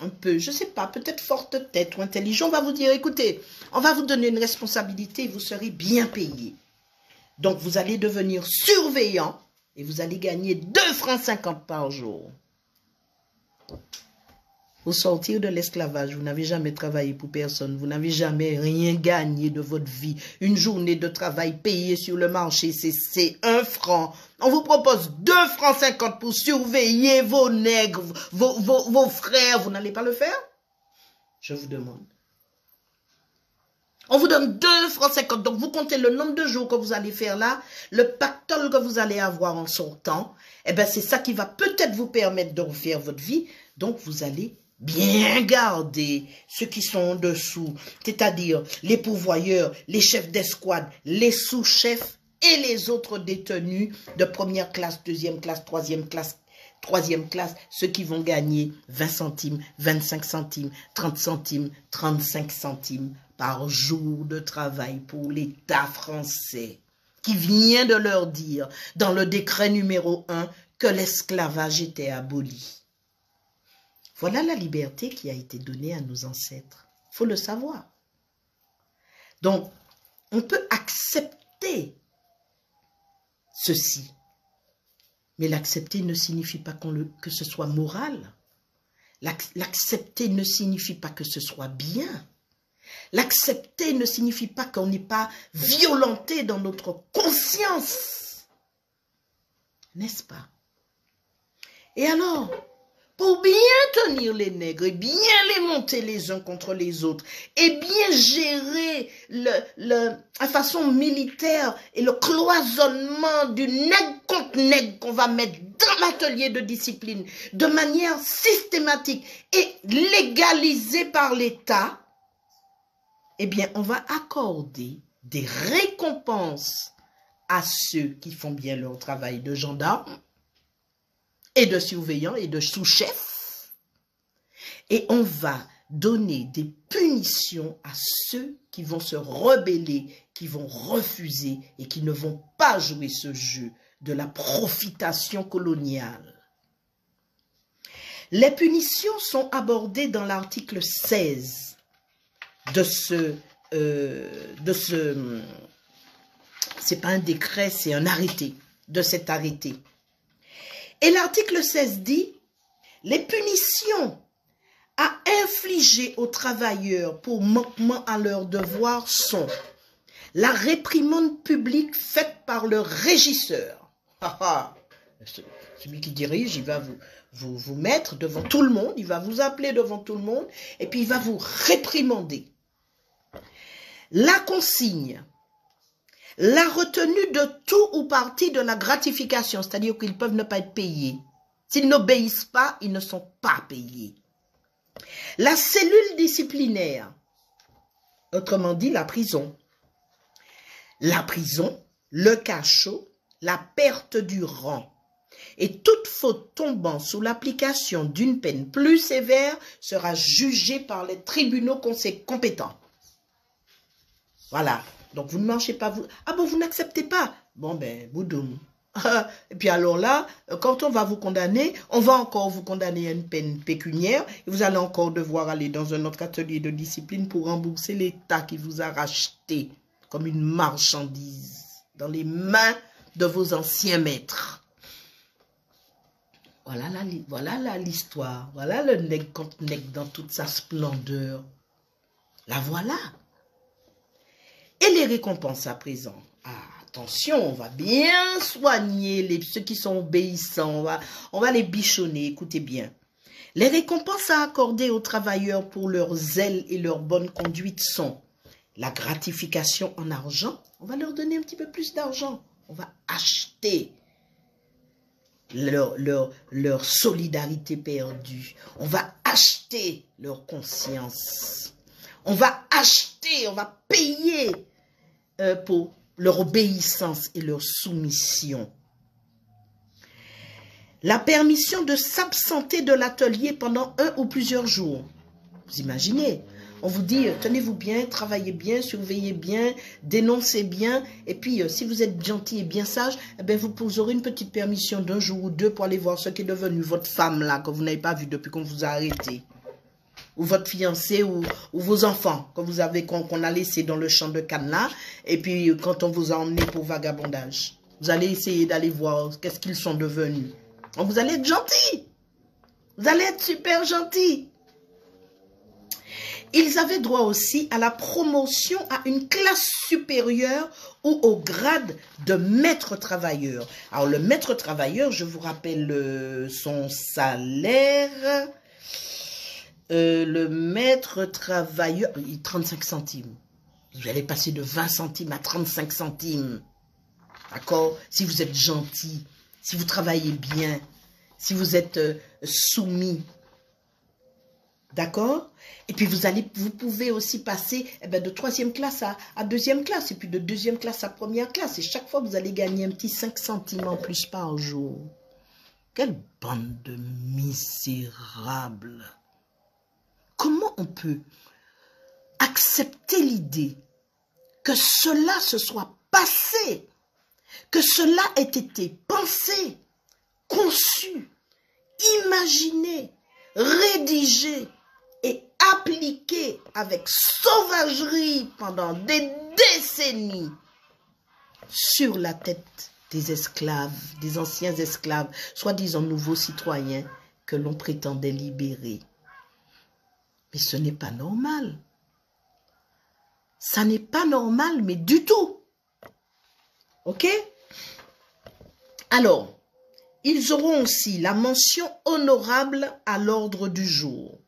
je ne sais pas, peut-être forte tête ou intelligent, on va vous dire, écoutez, on va vous donner une responsabilité et vous serez bien payé. Donc, vous allez devenir surveillant et vous allez gagner 2,50 francs par jour. Au sortir de l'esclavage, vous n'avez jamais travaillé pour personne, vous n'avez jamais rien gagné de votre vie. Une journée de travail payée sur le marché, c'est 1 franc. On vous propose 2,50 francs pour surveiller vos nègres, vos frères. Vous n'allez pas le faire? Je vous demande. On vous donne 2,50 francs. Donc, vous comptez le nombre de jours que vous allez faire là, le pactole que vous allez avoir en sortant. Eh bien, c'est ça qui va peut-être vous permettre de refaire votre vie. Donc, vous allez bien garder ceux qui sont en dessous, c'est-à-dire les pourvoyeurs, les chefs d'escouade, les sous-chefs et les autres détenus de 1e classe, 2e classe, 3e classe, ceux qui vont gagner 20 centimes, 25 centimes, 30 centimes, 35 centimes par jour de travail pour l'État français, qui vient de leur dire dans le décret numéro 1 que l'esclavage était aboli. Voilà la liberté qui a été donnée à nos ancêtres. Il faut le savoir. Donc, on peut accepter ceci. Mais l'accepter ne signifie pas que ce soit moral. L'accepter ne signifie pas que ce soit bien. L'accepter ne signifie pas qu'on n'est pas violenté dans notre conscience. N'est-ce pas? Et alors, pour bien tenir les nègres et bien les monter les uns contre les autres et bien gérer la façon militaire et le cloisonnement du nègre contre nègre qu'on va mettre dans l'atelier de discipline de manière systématique et légalisée par l'État, eh bien, on va accorder des récompenses à ceux qui font bien leur travail de gendarme et de surveillants et de sous-chefs. Et on va donner des punitions à ceux qui vont se rebeller, qui vont refuser et qui ne vont pas jouer ce jeu de la profitation coloniale. Les punitions sont abordées dans l'article 16 de c'est pas un décret, c'est un arrêté, de cet arrêté. Et l'article 16 dit, les punitions à infliger aux travailleurs pour manquement à leurs devoirs sont la réprimande publique faite par le régisseur. Celui qui dirige, il va vous mettre devant tout le monde, il va vous appeler devant tout le monde, et puis il va vous réprimander. La consigne, la retenue de tout ou partie de la gratification, c'est-à-dire qu'ils peuvent ne pas être payés. S'ils n'obéissent pas, ils ne sont pas payés. La cellule disciplinaire, autrement dit la prison. La prison, le cachot, la perte du rang. Et toute faute tombant sous l'application d'une peine plus sévère sera jugée par les tribunaux compétents. Voilà. Donc vous ne marchez pas. Ah bon, vous n'acceptez pas. Bon ben, boudoum. Et puis alors là, quand on va vous condamner, on va encore vous condamner à une peine pécuniaire. Et vous allez encore devoir aller dans un autre atelier de discipline pour rembourser l'État qui vous a racheté comme une marchandise dans les mains de vos anciens maîtres. Voilà l'histoire. Voilà le nègre contre nègre dans toute sa splendeur. La voilà. Et les récompenses à présent. Ah, attention, on va bien soigner ceux qui sont obéissants. On va les bichonner, écoutez bien. Les récompenses à accorder aux travailleurs pour leur zèle et leur bonne conduite sont la gratification en argent. On va leur donner un petit peu plus d'argent. On va acheter leur solidarité perdue. On va acheter leur conscience. On va acheter, on va payer pour leur obéissance et leur soumission. La permission de s'absenter de l'atelier pendant 1 ou plusieurs jours. Vous imaginez, on vous dit, tenez-vous bien, travaillez bien, surveillez bien, dénoncez bien. Et puis, si vous êtes gentil et bien sage, eh bien, vous aurez une petite permission d'1 jour ou 2 pour aller voir ce qui est devenu votre femme là, que vous n'avez pas vu depuis qu'on vous a arrêté. Ou votre fiancé ou vos enfants qu'on a laissé dans le champ de canne là, et puis quand on vous a emmené pour vagabondage. Vous allez essayer d'aller voir qu'est-ce qu'ils sont devenus. Donc vous allez être gentil. Vous allez être super gentil. Ils avaient droit aussi à la promotion à une classe supérieure ou au grade de maître travailleur. Alors le maître travailleur, je vous rappelle son salaire. Le maître travailleur, 35 centimes. Vous allez passer de 20 centimes à 35 centimes. D'accord? Si vous êtes gentil, si vous travaillez bien, si vous êtes soumis. D'accord? Et puis vous pouvez aussi passer de 3e classe à 2e classe. Et puis de 2e classe à 1re classe. Et chaque fois, vous allez gagner un petit 5 centimes en plus par jour. Quelle bande de misérables! Comment on peut accepter l'idée que cela se soit passé, que cela ait été pensé, conçu, imaginé, rédigé et appliqué avec sauvagerie pendant des décennies sur la tête des esclaves, des anciens esclaves, soi-disant nouveaux citoyens que l'on prétendait libérer. Mais ce n'est pas normal. Ça n'est pas normal, mais du tout. Ok? Alors, ils auront aussi la mention honorable à l'ordre du jour.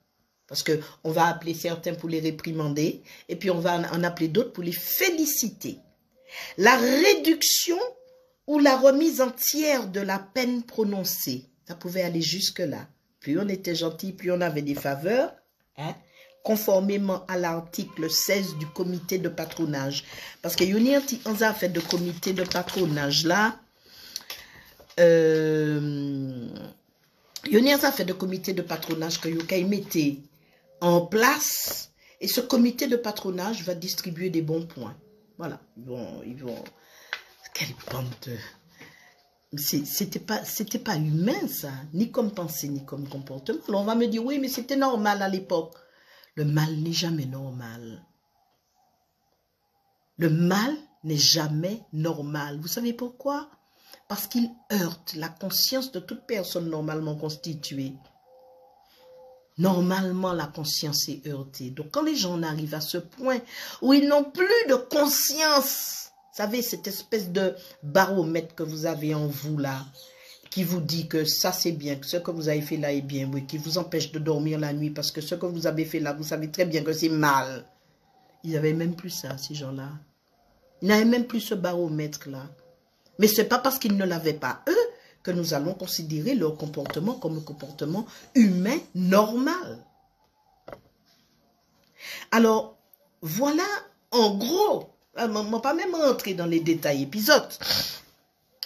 Parce qu'on va appeler certains pour les réprimander, et puis on va en appeler d'autres pour les féliciter. La réduction ou la remise entière de la peine prononcée. Ça pouvait aller jusque-là. Plus on était gentil, plus on avait des faveurs. Hein, conformément à l'article 16 du comité de patronage. Parce que on a fait de comité de patronage là. il y a un fait de comité de patronage que Yokai mettait en place et ce comité de patronage va distribuer des bons points. Voilà, ils vont... Quelle bande de... C'était pas humain ça, ni comme pensée, ni comme comportement. Alors on va me dire, oui, mais c'était normal à l'époque. Le mal n'est jamais normal. Le mal n'est jamais normal. Vous savez pourquoi? Parce qu'il heurte la conscience de toute personne normalement constituée. Normalement, la conscience est heurtée. Donc, quand les gens arrivent à ce point où ils n'ont plus de conscience, vous savez, cette espèce de baromètre que vous avez en vous là, qui vous dit que ça c'est bien, que ce que vous avez fait là est bien, oui, qui vous empêche de dormir la nuit parce que ce que vous avez fait là, vous savez très bien que c'est mal. Ils n'avaient même plus ça, ces gens-là. Ils n'avaient même plus ce baromètre-là. Mais ce n'est pas parce qu'ils ne l'avaient pas, eux, que nous allons considérer leur comportement comme un comportement humain normal. Alors, voilà, en gros, on ne va pas même rentrer dans les détails épisodes,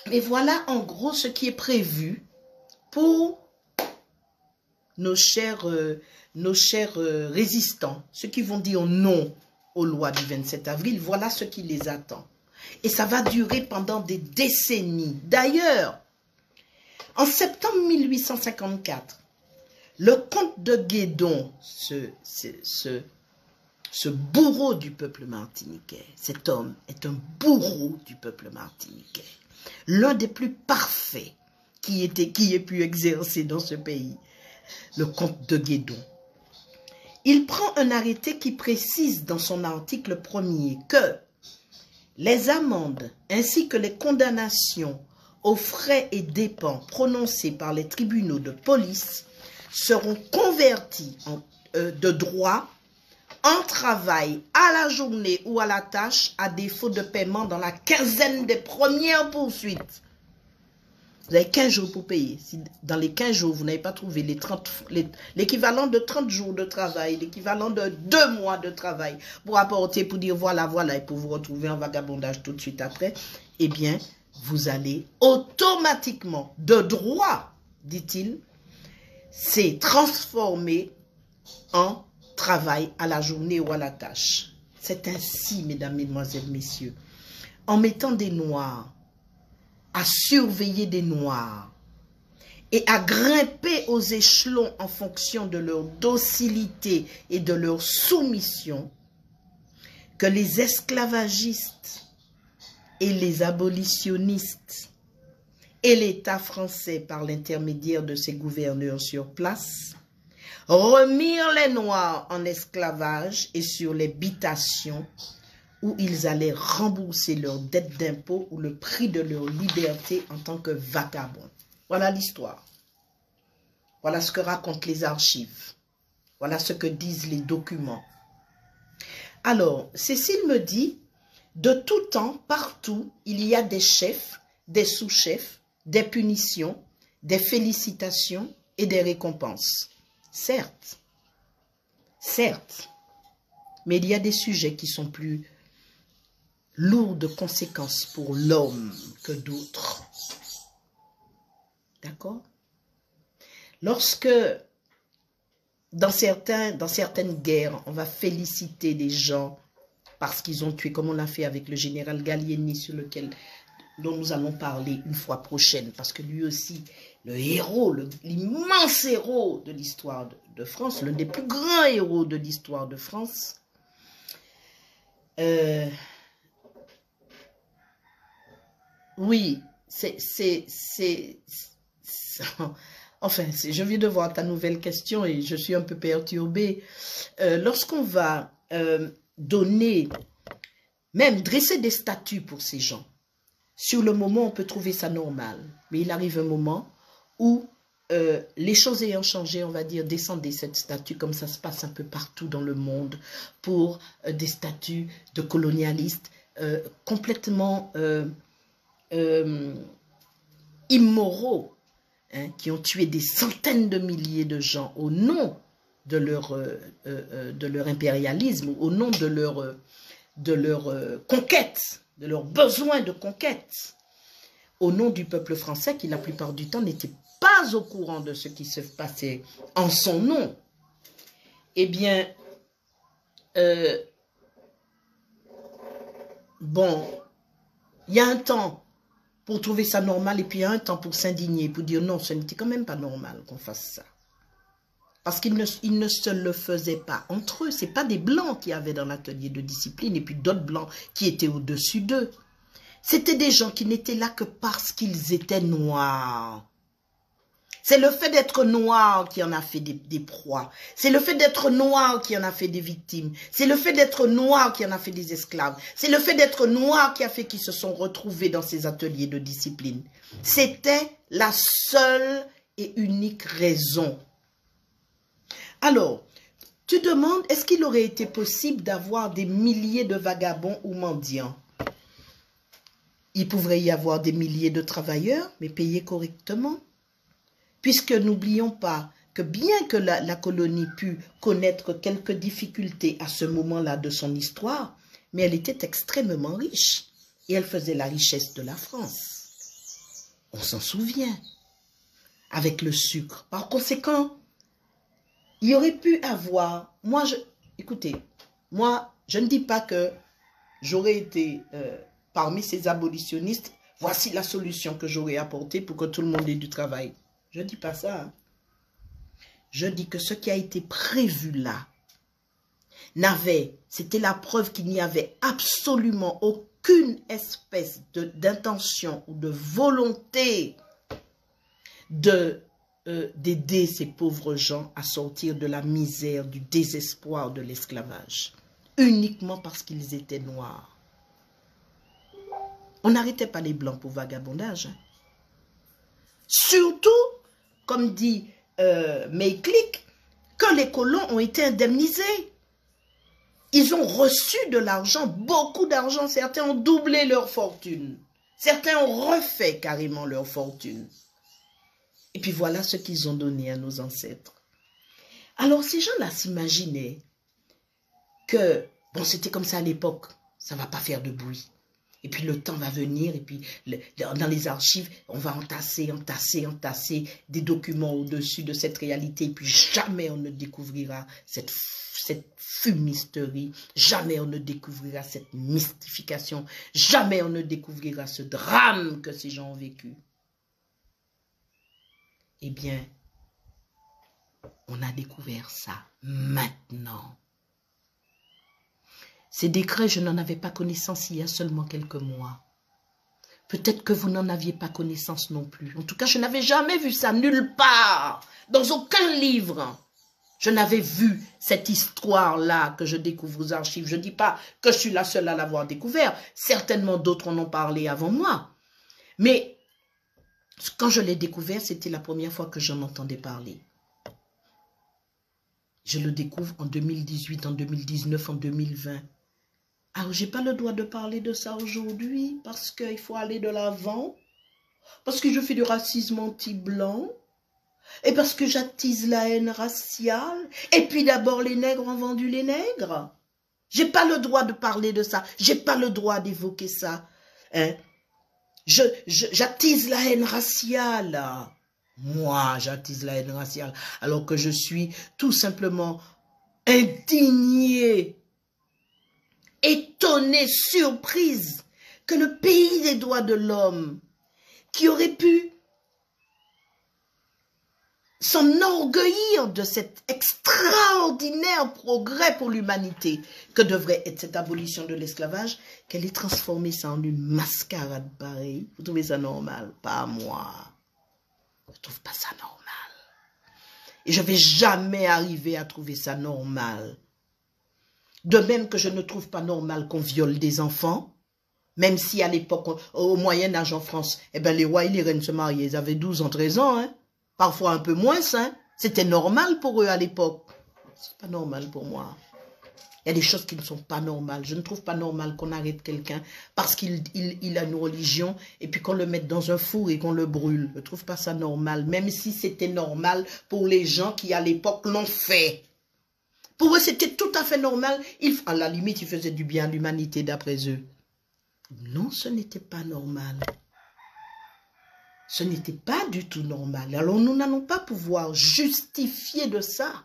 mais voilà, en gros, ce qui est prévu pour nos chers résistants, ceux qui vont dire non aux lois du 27 avril, voilà ce qui les attend. Et ça va durer pendant des décennies. D'ailleurs, en septembre 1854, le comte de Guédon, ce bourreau du peuple martiniquais, cet homme est un bourreau du peuple martiniquais, l'un des plus parfaits qui ait pu exercer dans ce pays, le comte de Guédon. Il prend un arrêté qui précise dans son article 1er que les amendes ainsi que les condamnations aux frais et dépenses prononcés par les tribunaux de police seront convertis de droit en travail à la journée ou à la tâche à défaut de paiement dans la quinzaine des premières poursuites. Vous avez 15 jours pour payer. Si dans les 15 jours, vous n'avez pas trouvé l'équivalent de 30 jours de travail, l'équivalent de 2 mois de travail pour apporter, pour dire voilà, voilà, et pour vous retrouver en vagabondage tout de suite après, eh bien, vous allez automatiquement, de droit, dit-il, c'est transformé en travail à la journée ou à la tâche. C'est ainsi, mesdames, mesdemoiselles, messieurs, en mettant des noirs, à surveiller des noirs et à grimper aux échelons en fonction de leur docilité et de leur soumission, que les esclavagistes et les abolitionnistes et l'État français par l'intermédiaire de ses gouverneurs sur place remirent les Noirs en esclavage et sur les bitations où ils allaient rembourser leurs dettes d'impôts ou le prix de leur liberté en tant que vagabonds. Voilà l'histoire. Voilà ce que racontent les archives. Voilà ce que disent les documents. Alors, Cécile me dit, de tout temps, partout, il y a des chefs, des sous-chefs, des punitions, des félicitations et des récompenses. Certes, mais il y a des sujets qui sont plus lourds de conséquences pour l'homme que d'autres. D'accord? Lorsque, dans certaines guerres, on va féliciter des gens parce qu'ils ont tué, comme on l'a fait avec le général Gallieni, dont nous allons parler une fois prochaine, parce que lui aussi, le héros, l'immense héros de l'histoire de France, l'un des plus grands héros de l'histoire de France, oui, enfin, je viens de voir ta nouvelle question et je suis un peu perturbée. Lorsqu'on va donner, même dresser des statuts pour ces gens, sur le moment, on peut trouver ça normal. Mais il arrive un moment où les choses ayant changé, on va dire, descendez cette statue, comme ça se passe un peu partout dans le monde, pour des statuts de colonialistes complètement immoraux, hein, qui ont tué des centaines de milliers de gens au nom de leur impérialisme, au nom de leur conquête, de leur besoin de conquête, au nom du peuple français qui la plupart du temps n'était pas au courant de ce qui se passait en son nom, eh bien, bon, il y a un temps pour trouver ça normal et puis il y a un temps pour s'indigner, pour dire non, ce n'était quand même pas normal qu'on fasse ça. Parce qu'ils ne se le faisaient pas entre eux. Ce n'est pas des blancs qui avaient dans l'atelier de discipline et puis d'autres blancs qui étaient au-dessus d'eux. C'était des gens qui n'étaient là que parce qu'ils étaient noirs. C'est le fait d'être noir qui en a fait des proies. C'est le fait d'être noir qui en a fait des victimes. C'est le fait d'être noir qui en a fait des esclaves. C'est le fait d'être noir qui a fait qu'ils se sont retrouvés dans ces ateliers de discipline. C'était la seule et unique raison. Alors, tu demandes, est-ce qu'il aurait été possible d'avoir des milliers de vagabonds ou mendiants? Il pourrait y avoir des milliers de travailleurs, mais payés correctement. Puisque n'oublions pas que bien que la colonie pût connaître quelques difficultés à ce moment-là de son histoire, mais elle était extrêmement riche et elle faisait la richesse de la France. On s'en souvient, avec le sucre. Par conséquent, il y aurait pu avoir, écoutez, moi, je ne dis pas que j'aurais été parmi ces abolitionnistes, voici la solution que j'aurais apportée pour que tout le monde ait du travail. Je ne dis pas ça. Hein. Je dis que ce qui a été prévu là, c'était la preuve qu'il n'y avait absolument aucune espèce d'intention ou de volonté d'aider ces pauvres gens à sortir de la misère, du désespoir de l'esclavage, uniquement parce qu'ils étaient noirs. On n'arrêtait pas les blancs pour vagabondage. Hein. Surtout, comme dit Mayclick, que les colons ont été indemnisés. Ils ont reçu de l'argent, beaucoup d'argent. Certains ont doublé leur fortune. Certains ont refait carrément leur fortune. Et puis voilà ce qu'ils ont donné à nos ancêtres. Alors ces gens-là s'imaginaient que, bon, c'était comme ça à l'époque, ça ne va pas faire de bruit. Et puis le temps va venir, et puis dans les archives, on va entasser des documents au-dessus de cette réalité, et puis jamais on ne découvrira cette fumisterie, jamais on ne découvrira cette mystification, jamais on ne découvrira ce drame que ces gens ont vécu. Eh bien, on a découvert ça maintenant. Ces décrets, je n'en avais pas connaissance il y a seulement quelques mois. Peut-être que vous n'en aviez pas connaissance non plus. En tout cas, je n'avais jamais vu ça nulle part, dans aucun livre. Je n'avais vu cette histoire-là que je découvre aux archives. Je ne dis pas que je suis la seule à l'avoir découvert. Certainement d'autres en ont parlé avant moi. Mais quand je l'ai découvert, c'était la première fois que j'en entendais parler. Je le découvre en 2018, en 2019, en 2020. Alors, je n'ai pas le droit de parler de ça aujourd'hui parce qu'il faut aller de l'avant, parce que je fais du racisme anti-blanc, et parce que j'attise la haine raciale, et puis d'abord les nègres ont vendu les nègres. Je n'ai pas le droit de parler de ça, je n'ai pas le droit d'évoquer ça. Hein? J'attise la haine raciale. Moi, j'attise la haine raciale, alors que je suis tout simplement indignée, étonnée, surprise que le pays des droits de l'homme, qui aurait pu s'enorgueillir de cet extraordinaire progrès pour l'humanité que devrait être cette abolition de l'esclavage, qu'elle ait transformé ça en une mascarade pareille. Vous trouvez ça normal? Pas moi. Je ne trouve pas ça normal. Et je ne vais jamais arriver à trouver ça normal. De même que je ne trouve pas normal qu'on viole des enfants, même si à l'époque, au Moyen-Âge en France, eh ben, les rois et les reines se mariaient, ils avaient 12 ans, 13 ans, hein. Parfois un peu moins, hein. C'était normal pour eux à l'époque. C'est pas normal pour moi. Il y a des choses qui ne sont pas normales. Je ne trouve pas normal qu'on arrête quelqu'un parce qu'il a une religion et puis qu'on le mette dans un four et qu'on le brûle. Je ne trouve pas ça normal, même si c'était normal pour les gens qui à l'époque l'ont fait. Pour eux, c'était tout à fait normal. À la limite, ils faisaient du bien à l'humanité d'après eux. Non, ce n'était pas normal. Ce n'était pas du tout normal. Alors nous n'allons pas pouvoir justifier de ça.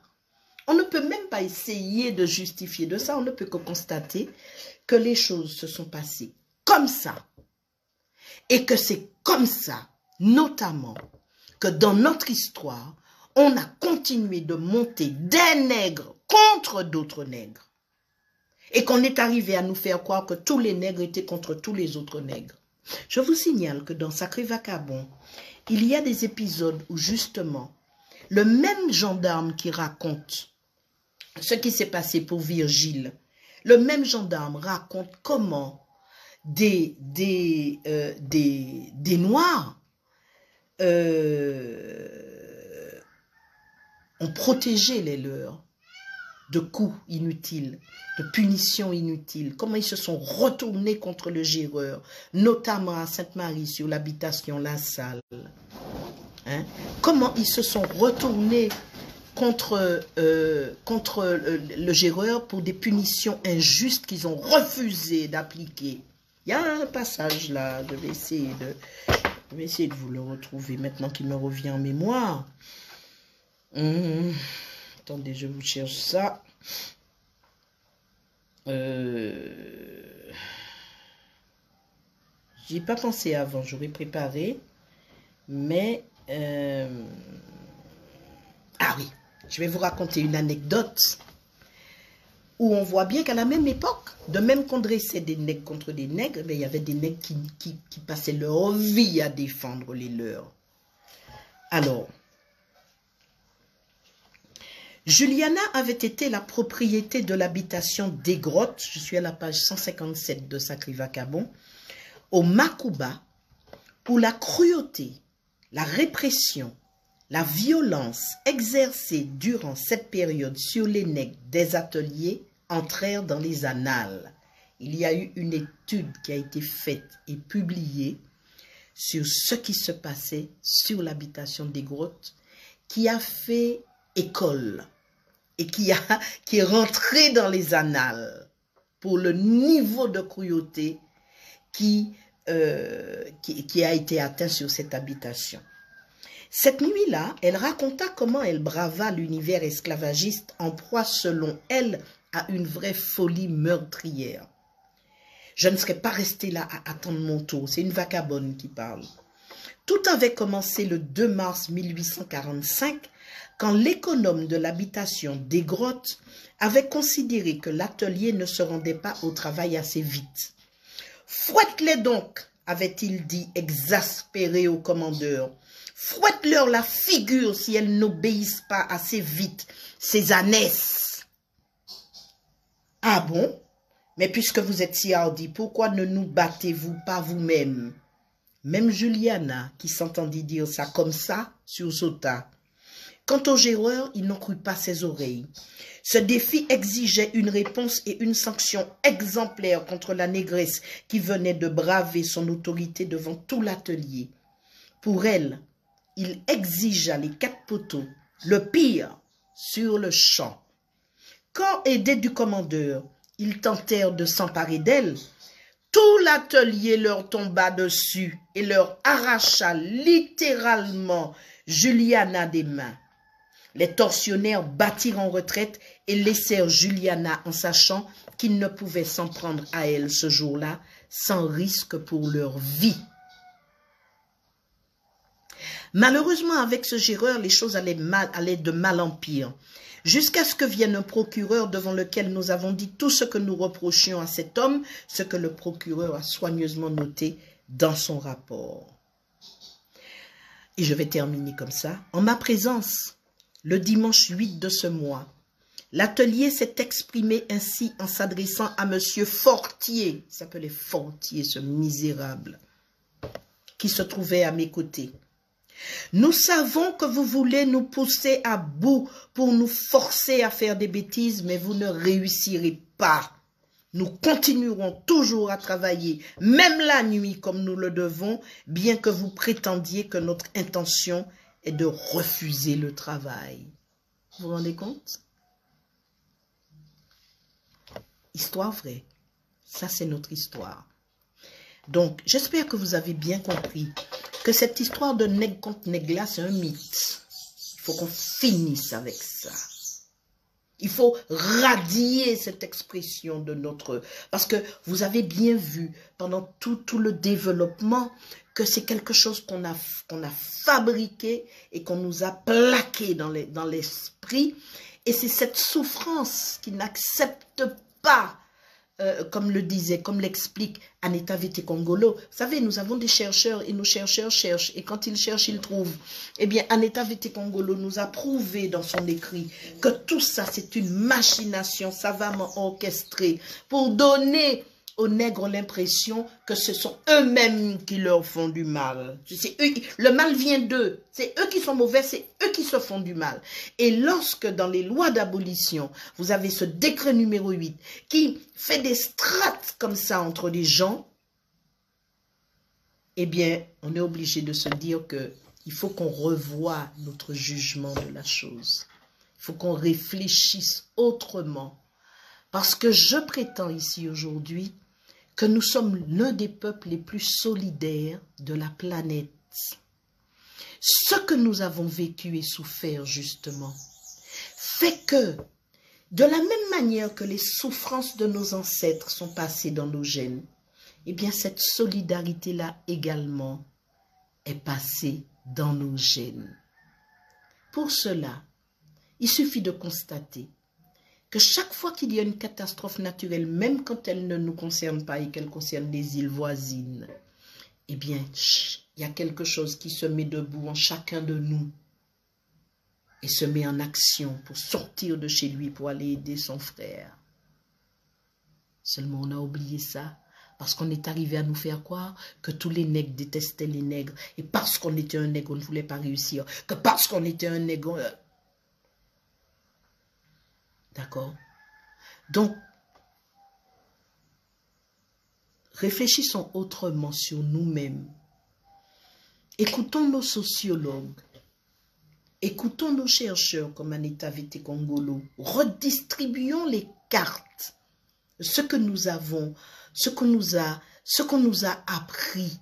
On ne peut même pas essayer de justifier de ça. On ne peut que constater que les choses se sont passées comme ça. Et que c'est comme ça, notamment, que dans notre histoire, on a continué de monter des nègres contre d'autres nègres. Et qu'on est arrivé à nous faire croire que tous les nègres étaient contre tous les autres nègres. Je vous signale que dans Sacré Vagabond, il y a des épisodes où justement, le même gendarme qui raconte ce qui s'est passé pour Virgile, le même gendarme raconte comment des Noirs ont protégé les leurs de coups inutiles, de punitions inutiles, comment ils se sont retournés contre le géreur, notamment à Sainte-Marie sur l'habitation La Salle. Hein? Comment ils se sont retournés contre le géreur pour des punitions injustes qu'ils ont refusé d'appliquer. Il y a un passage là, je vais essayer de vous le retrouver maintenant qu'il me revient en mémoire. Attendez, je vous cherche ça. J'y ai pas pensé avant, j'aurais préparé. Mais... ah oui, je vais vous raconter une anecdote où on voit bien qu'à la même époque, de même qu'on dressait des nègres contre des nègres, mais il y avait des nègres qui passaient leur vie à défendre les leurs. Alors, Juliana avait été la propriété de l'habitation des Grottes, je suis à la page 157 de Sacré Vagabond, au Makuba, où la cruauté, la répression, la violence exercée durant cette période sur les nègres des ateliers entrèrent dans les annales. Il y a eu une étude qui a été faite et publiée sur ce qui se passait sur l'habitation des Grottes, qui a fait école et qui est rentré dans les annales pour le niveau de cruauté qui a été atteint sur cette habitation. Cette nuit-là, elle raconta comment elle brava l'univers esclavagiste en proie, selon elle, à une vraie folie meurtrière. Je ne serais pas restée là à attendre mon tour. C'est une vagabonde qui parle. Tout avait commencé le 2 mars 1845, quand l'économe de l'habitation des Grottes avait considéré que l'atelier ne se rendait pas au travail assez vite. « Fouette-les donc !» avait-il dit exaspéré au commandeur. « Fouette-leur la figure si elles n'obéissent pas assez vite, ces ânesses. » « Ah bon? Mais puisque vous êtes si hardi, pourquoi ne nous battez-vous pas vous-même? » Même Juliana, qui s'entendit dire ça comme ça, sursauta. Quant au géreur, il n'en crut pas ses oreilles. Ce défi exigeait une réponse et une sanction exemplaire contre la négresse qui venait de braver son autorité devant tout l'atelier. Pour elle, il exigea les 4 poteaux, le pire, sur le champ. Quand, aidés du commandeur, ils tentèrent de s'emparer d'elle, tout l'atelier leur tomba dessus et leur arracha littéralement Juliana des mains. Les tortionnaires battirent en retraite et laissèrent Juliana en sachant qu'ils ne pouvaient s'en prendre à elle ce jour-là sans risque pour leur vie. Malheureusement, avec ce géreur, les choses allaient de mal en pire, jusqu'à ce que vienne un procureur devant lequel nous avons dit tout ce que nous reprochions à cet homme, ce que le procureur a soigneusement noté dans son rapport. Et je vais terminer comme ça. En ma présence, le dimanche 8 de ce mois, l'atelier s'est exprimé ainsi en s'adressant à M. Fortier, il s'appelait Fortier, ce misérable, qui se trouvait à mes côtés. Nous savons que vous voulez nous pousser à bout pour nous forcer à faire des bêtises, mais vous ne réussirez pas. Nous continuerons toujours à travailler, même la nuit comme nous le devons, bien que vous prétendiez que notre intention est de refuser le travail. Vous vous rendez compte? Histoire vraie. Ça, c'est notre histoire. Donc, j'espère que vous avez bien compris que cette histoire de nègre contre nègre là, c'est un mythe. Il faut qu'on finisse avec ça. Il faut radier cette expression de notre... Parce que vous avez bien vu pendant tout le développement que c'est quelque chose qu'on a fabriqué et qu'on nous a plaqué dans l'esprit. Et c'est cette souffrance qui n'accepte pas, comme le disait, comme l'explique Aneta Vete-Kongolo. Vous savez, nous avons des chercheurs et nos chercheurs cherchent. Et quand ils cherchent, ils trouvent. Eh bien, Aneta Vete-Kongolo nous a prouvé dans son écrit que tout ça, c'est une machination savamment orchestrée pour donner aux nègres l'impression que ce sont eux-mêmes qui leur font du mal. Le mal vient d'eux. C'est eux qui sont mauvais, c'est eux qui se font du mal. Et lorsque dans les lois d'abolition, vous avez ce décret numéro 8 qui fait des strates comme ça entre les gens, eh bien, on est obligé de se dire que il faut qu'on revoie notre jugement de la chose. Il faut qu'on réfléchisse autrement. Parce que je prétends ici aujourd'hui que nous sommes l'un des peuples les plus solidaires de la planète. Ce que nous avons vécu et souffert justement fait que, de la même manière que les souffrances de nos ancêtres sont passées dans nos gènes, eh bien cette solidarité-là également est passée dans nos gènes. Pour cela, il suffit de constater que chaque fois qu'il y a une catastrophe naturelle, même quand elle ne nous concerne pas et qu'elle concerne les îles voisines, eh bien, il y a quelque chose qui se met debout en chacun de nous et se met en action pour sortir de chez lui, pour aller aider son frère. Seulement, on a oublié ça parce qu'on est arrivé à nous faire croire que tous les nègres détestaient les nègres. Et parce qu'on était un nègre, on ne voulait pas réussir. Que parce qu'on était un nègre... D'accord? Donc, réfléchissons autrement sur nous-mêmes. Écoutons nos sociologues. Écoutons nos chercheurs comme Aneta Vete-Kongolo. Redistribuons les cartes. Ce que nous avons, ce qu'on nous a appris.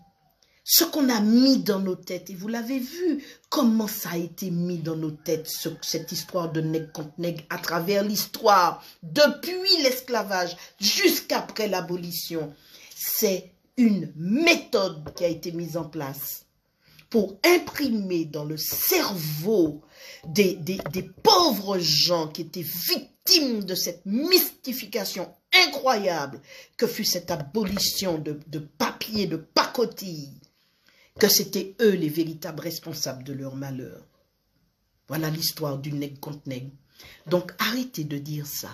Ce qu'on a mis dans nos têtes, et vous l'avez vu, comment ça a été mis dans nos têtes, cette histoire de nègre contre nègre, à travers l'histoire, depuis l'esclavage jusqu'après l'abolition. C'est une méthode qui a été mise en place pour imprimer dans le cerveau des pauvres gens qui étaient victimes de cette mystification incroyable que fut cette abolition de papier, de pacotille, que c'était eux les véritables responsables de leur malheur. Voilà l'histoire du nègre contre nègre. Donc arrêtez de dire ça.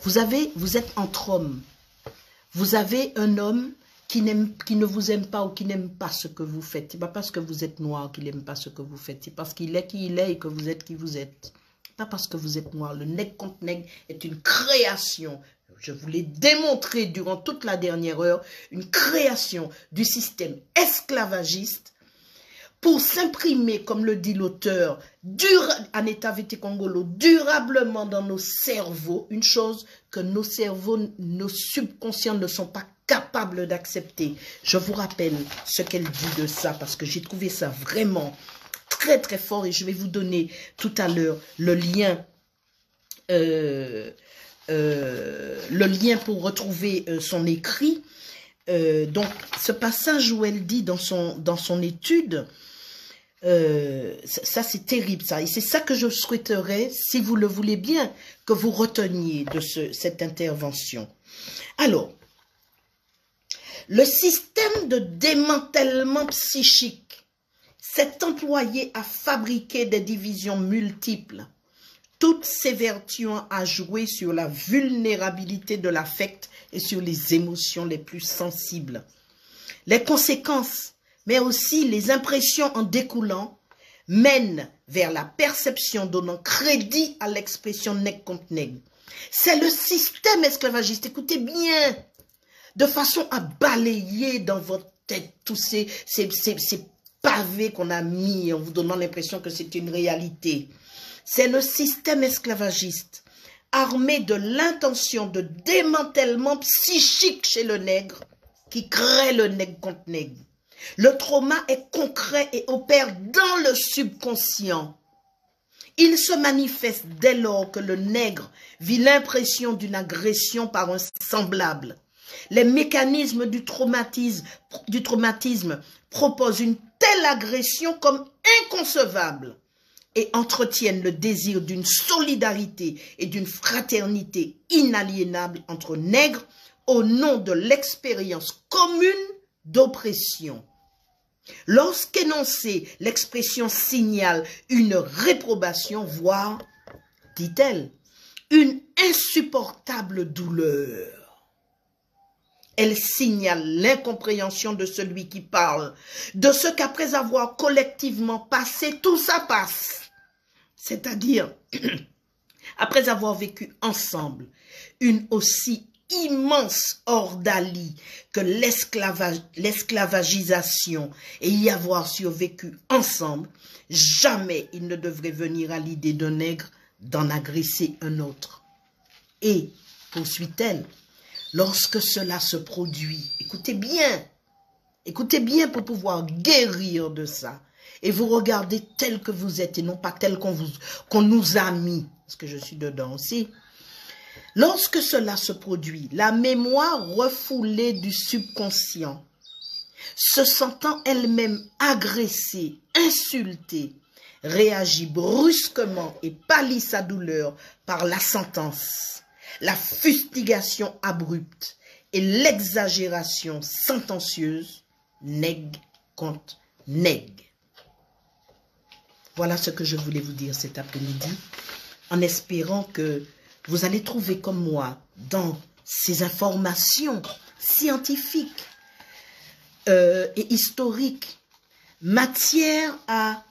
Vous êtes entre hommes. Vous avez un homme qui ne vous aime pas ou qui n'aime pas ce que vous faites. Ce n'est pas parce que vous êtes noir qu'il n'aime pas ce que vous faites. C'est parce qu'il est qui il est et que vous êtes qui vous êtes. Pas parce que vous êtes noir. Le nègre contre nègre est une création. Je vous l'ai démontré durant toute la dernière heure, une création du système esclavagiste pour s'imprimer, comme le dit l'auteur, Aneta Vete-Kongolo, durablement dans nos cerveaux, une chose que nos cerveaux, nos subconscients ne sont pas capables d'accepter. Je vous rappelle ce qu'elle dit de ça, parce que j'ai trouvé ça vraiment très très fort, et je vais vous donner tout à l'heure le lien pour retrouver son écrit. Donc, ce passage où elle dit dans son étude, ça c'est terrible ça, et c'est ça que je souhaiterais, si vous le voulez bien, que vous reteniez de cette intervention. Alors, le système de démantèlement psychique s'est employé à fabriquer des divisions multiples, toutes s'évertuant à jouer sur la vulnérabilité de l'affect et sur les émotions les plus sensibles. Les conséquences, mais aussi les impressions en découlant, mènent vers la perception donnant crédit à l'expression nègre contre nègre. C'est le système esclavagiste, écoutez bien, de façon à balayer dans votre tête tous ces pavés qu'on a mis en vous donnant l'impression que c'est une réalité. C'est le système esclavagiste, armé de l'intention de démantèlement psychique chez le nègre, qui crée le nègre contre nègre. Le trauma est concret et opère dans le subconscient. Il se manifeste dès lors que le nègre vit l'impression d'une agression par un semblable. Les mécanismes du traumatisme proposent une telle agression comme inconcevable et entretiennent le désir d'une solidarité et d'une fraternité inaliénable entre nègres au nom de l'expérience commune d'oppression. Lorsqu'énoncée, l'expression signale une réprobation, voire, dit-elle, une insupportable douleur. Elle signale l'incompréhension de celui qui parle, de ce qu'après avoir collectivement passé, tout ça passe. C'est-à-dire, après avoir vécu ensemble une aussi immense ordalie que l'esclavagisation et y avoir survécu ensemble, jamais il ne devrait venir à l'idée d'un nègre d'en agresser un autre. Et, poursuit-elle, lorsque cela se produit, écoutez bien pour pouvoir guérir de ça, et vous regardez tel que vous êtes et non pas tel qu'on nous a mis, parce que je suis dedans aussi. Lorsque cela se produit, la mémoire refoulée du subconscient, se sentant elle-même agressée, insultée, réagit brusquement et pâlit sa douleur par la sentence, la fustigation abrupte et l'exagération sentencieuse, nègre contre nègre. Voilà ce que je voulais vous dire cet après-midi, en espérant que vous allez trouver comme moi, dans ces informations scientifiques et historiques, matière à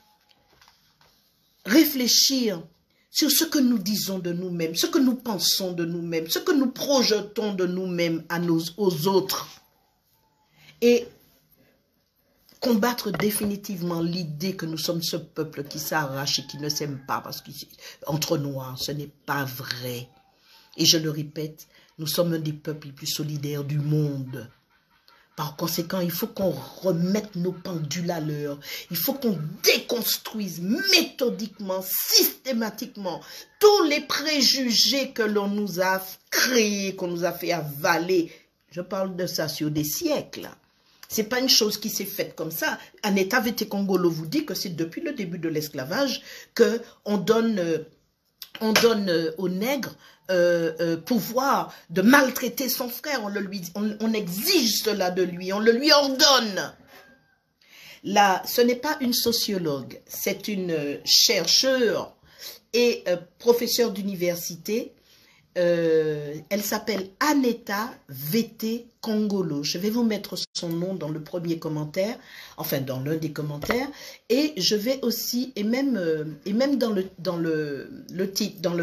réfléchir sur ce que nous disons de nous-mêmes, ce que nous pensons de nous-mêmes, ce que nous projetons de nous-mêmes aux autres. Et combattre définitivement l'idée que nous sommes ce peuple qui s'arrache et qui ne s'aime pas parce qu'entre noirs, ce n'est pas vrai. Et je le répète, nous sommes un des peuples les plus solidaires du monde. Par conséquent, il faut qu'on remette nos pendules à l'heure. Il faut qu'on déconstruise méthodiquement, systématiquement, tous les préjugés que l'on nous a créés, qu'on nous a fait avaler. Je parle de ça sur des siècles. C'est pas une chose qui s'est faite comme ça. Aneta Vete Kongolo vous dit que c'est depuis le début de l'esclavage qu'on donne aux nègres pouvoir de maltraiter son frère. On exige cela de lui, on le lui ordonne. Là, ce n'est pas une sociologue, c'est une chercheure et professeure d'université. Elle s'appelle Aneta Vete Kongolo. Je vais vous mettre son nom dans le premier commentaire, enfin dans l'un des commentaires, et je vais aussi, et même dans le titre, dans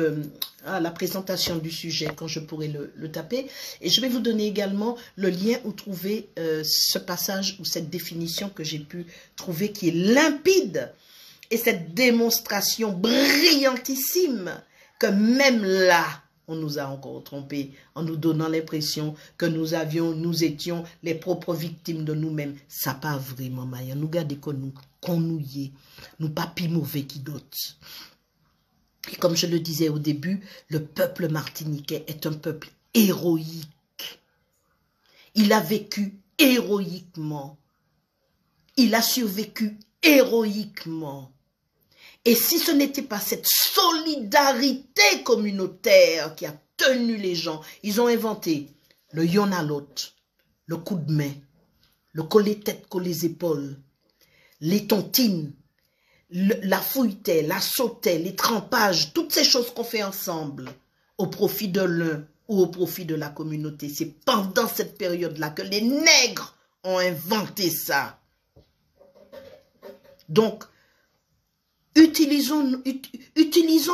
la présentation du sujet, quand je pourrai le taper, et je vais vous donner également le lien où trouver ce passage ou cette définition que j'ai pu trouver qui est limpide, et cette démonstration brillantissime que même là, on nous a encore trompés en nous donnant l'impression que nous étions les propres victimes de nous-mêmes. Ça pas vraiment, Maya. Nous gardons qu'on nous y est. Nous pas plus mauvais qui d'autres. Et comme je le disais au début, le peuple martiniquais est un peuple héroïque. Il a vécu héroïquement. Il a survécu héroïquement. Et si ce n'était pas cette solidarité communautaire qui a tenu les gens, ils ont inventé le yon à l'autre, le coup de main, le coller tête, coller épaules, les tontines, la fouilleté, la sauté, les trempages, toutes ces choses qu'on fait ensemble au profit de l'un ou au profit de la communauté. C'est pendant cette période-là que les nègres ont inventé ça. Donc, utilisons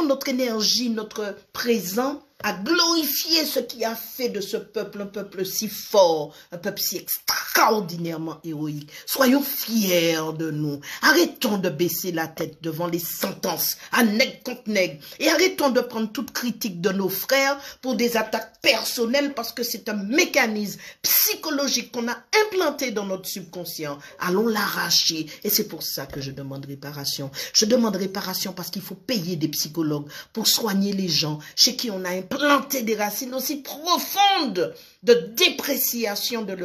notre énergie, notre présent à glorifier ce qui a fait de ce peuple un peuple si fort, un peuple si extraordinairement héroïque. Soyons fiers de nous. Arrêtons de baisser la tête devant les sentences à nègre contre nègre et arrêtons de prendre toute critique de nos frères pour des attaques personnelles parce que c'est un mécanisme psychologique qu'on a implanté dans notre subconscient. Allons l'arracher et c'est pour ça que je demande réparation. Je demande réparation parce qu'il faut payer des psychologues pour soigner les gens chez qui on a implanté des racines aussi profondes de dépréciation de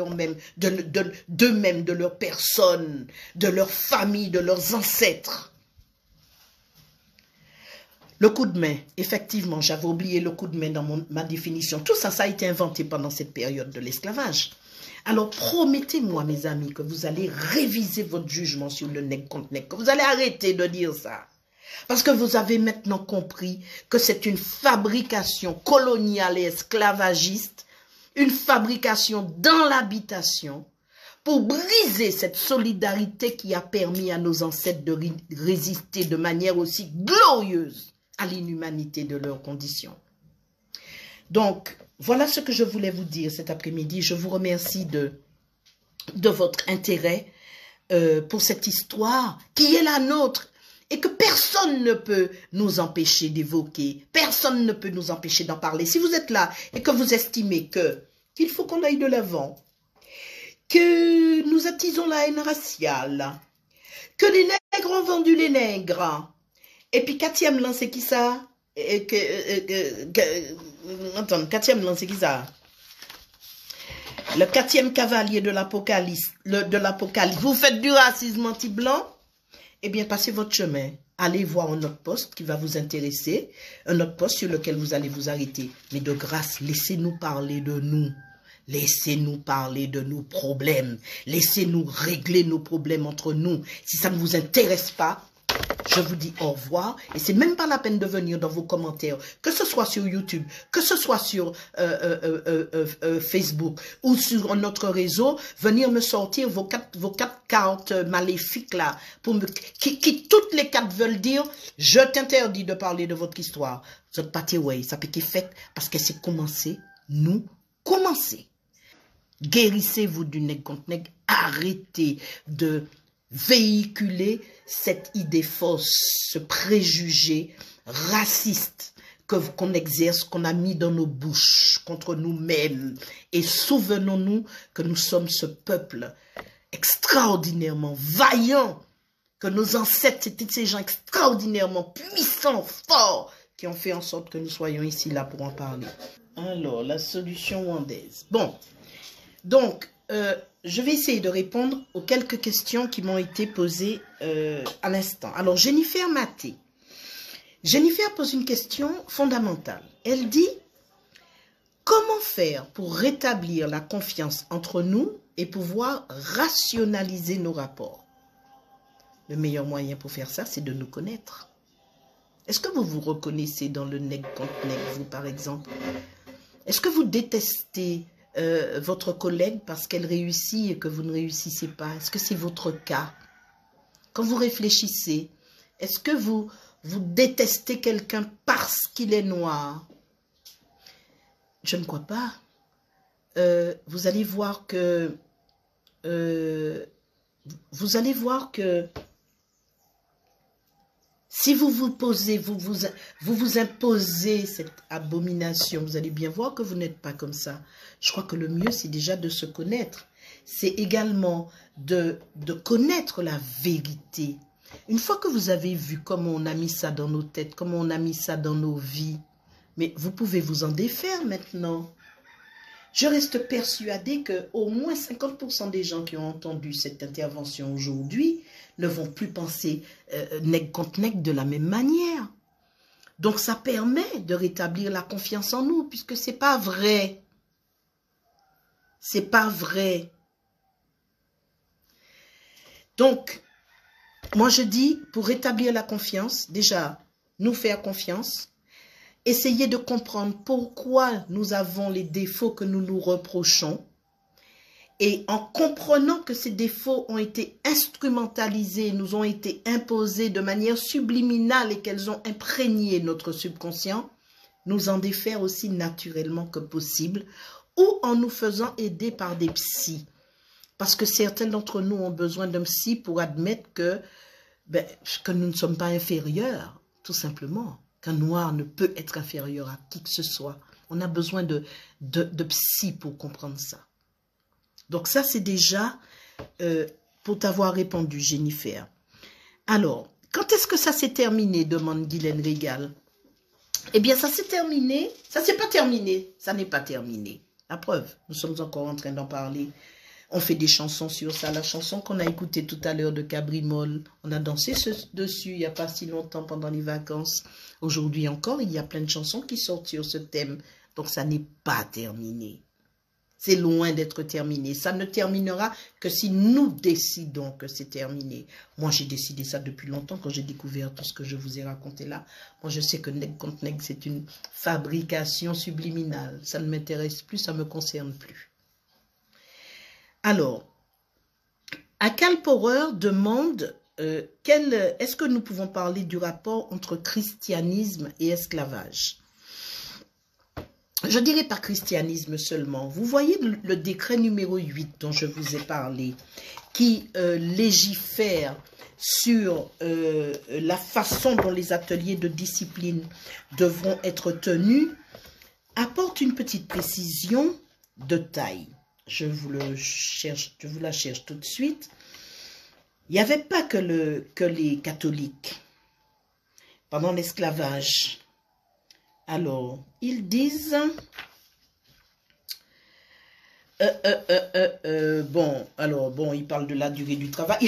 d'eux-mêmes, de leur personne, de leur famille, de leurs ancêtres. Le coup de main, effectivement, j'avais oublié le coup de main dans ma définition. Tout ça, ça a été inventé pendant cette période de l'esclavage. Alors, promettez-moi, mes amis, que vous allez réviser votre jugement sur le nègre contre nègre, que vous allez arrêter de dire ça. Parce que vous avez maintenant compris que c'est une fabrication coloniale et esclavagiste, une fabrication dans l'habitation, pour briser cette solidarité qui a permis à nos ancêtres de résister de manière aussi glorieuse à l'inhumanité de leurs conditions. Donc, voilà ce que je voulais vous dire cet après-midi. Je vous remercie de votre intérêt pour cette histoire qui est la nôtre. Et que personne ne peut nous empêcher d'évoquer, personne ne peut nous empêcher d'en parler. Si vous êtes là et que vous estimez qu'il faut qu'on aille de l'avant, que nous attisons la haine raciale, que les nègres ont vendu les nègres, et puis quatrième lan, c'est qui ça? Attends, quatrième lan, c'est qui ça? Le quatrième cavalier de l'Apocalypse, vous faites du racisme anti-blanc? Eh bien, passez votre chemin. Allez voir un autre poste qui va vous intéresser, un autre poste sur lequel vous allez vous arrêter. Mais de grâce, laissez-nous parler de nous. Laissez-nous parler de nos problèmes. Laissez-nous régler nos problèmes entre nous. Si ça ne vous intéresse pas, je vous dis au revoir. Et c'est même pas la peine de venir dans vos commentaires, que ce soit sur YouTube, que ce soit sur Facebook ou sur notre réseau, venir me sortir vos quatre cartes maléfiques là, qui toutes les quatre veulent dire, je t'interdis de parler de votre histoire. Vous êtes pas ouais, ça peut être fait parce que c'est commencé, nous commencer. Guérissez-vous du nègre contre nègre, arrêtez de véhiculer cette idée fausse, ce préjugé raciste qu'on exerce, qu'on a mis dans nos bouches contre nous-mêmes. Et souvenons-nous que nous sommes ce peuple extraordinairement vaillant, que nos ancêtres étaient ces gens extraordinairement puissants, forts, qui ont fait en sorte que nous soyons ici là pour en parler. Alors, la solution rwandaise. Bon, donc, je vais essayer de répondre aux quelques questions qui m'ont été posées à l'instant. Alors, Jennifer Maté. Jennifer pose une question fondamentale. Elle dit, comment faire pour rétablir la confiance entre nous et pouvoir rationaliser nos rapports? Le meilleur moyen pour faire ça, c'est de nous connaître. Est-ce que vous vous reconnaissez dans le nègre contre nègre, vous, par exemple? Est-ce que vous détestez votre collègue parce qu'elle réussit et que vous ne réussissez pas? Est-ce que c'est votre cas? Quand vous réfléchissez, est-ce que vous détestez quelqu'un parce qu'il est noir? Je ne crois pas. Vous allez voir que si vous vous posez, vous imposez cette abomination, vous allez bien voir que vous n'êtes pas comme ça. Je crois que le mieux, c'est déjà de se connaître. C'est également de connaître la vérité. Une fois que vous avez vu comment on a mis ça dans nos têtes, comment on a mis ça dans nos vies, mais vous pouvez vous en défaire maintenant. Je reste persuadée qu'au moins 50% des gens qui ont entendu cette intervention aujourd'hui ne vont plus penser nègre contre nègre de la même manière. Donc ça permet de rétablir la confiance en nous, puisque c'est pas vrai. C'est pas vrai. Donc, moi je dis, pour rétablir la confiance, déjà, nous faire confiance, essayer de comprendre pourquoi nous avons les défauts que nous nous reprochons. Et en comprenant que ces défauts ont été instrumentalisés, nous ont été imposés de manière subliminale et qu'elles ont imprégné notre subconscient, nous en défaire aussi naturellement que possible, ou en nous faisant aider par des psys. Parce que certains d'entre nous ont besoin d'un psy pour admettre que nous ne sommes pas inférieurs, tout simplement. Qu'un noir ne peut être inférieur à qui que ce soit. On a besoin de psy pour comprendre ça. Donc ça, c'est déjà pour t'avoir répondu, Jennifer. Alors, quand est-ce que ça s'est terminé, demande Guylaine Régal. Eh bien, ça s'est terminé. Ça s'est pas terminé. Ça n'est pas terminé. La preuve, nous sommes encore en train d'en parler. On fait des chansons sur ça. La chanson qu'on a écoutée tout à l'heure de Cabrimol, on a dansé dessus il n'y a pas si longtemps pendant les vacances. Aujourd'hui encore, il y a plein de chansons qui sortent sur ce thème. Donc, ça n'est pas terminé. C'est loin d'être terminé. Ça ne terminera que si nous décidons que c'est terminé. Moi, j'ai décidé ça depuis longtemps quand j'ai découvert tout ce que je vous ai raconté là. Moi, je sais que Nègre contre Nègre, c'est une fabrication subliminale. Ça ne m'intéresse plus, ça ne me concerne plus. Alors, Akal Power demande est-ce que nous pouvons parler du rapport entre christianisme et esclavage? Je ne dirais pas christianisme seulement. Vous voyez le décret numéro 8 dont je vous ai parlé, qui légifère sur la façon dont les ateliers de discipline devront être tenus, apporte une petite précision de taille. Je vous la cherche tout de suite. Il n'y avait pas que les catholiques pendant l'esclavage. Alors, ils disent, ils parlent de la durée du travail.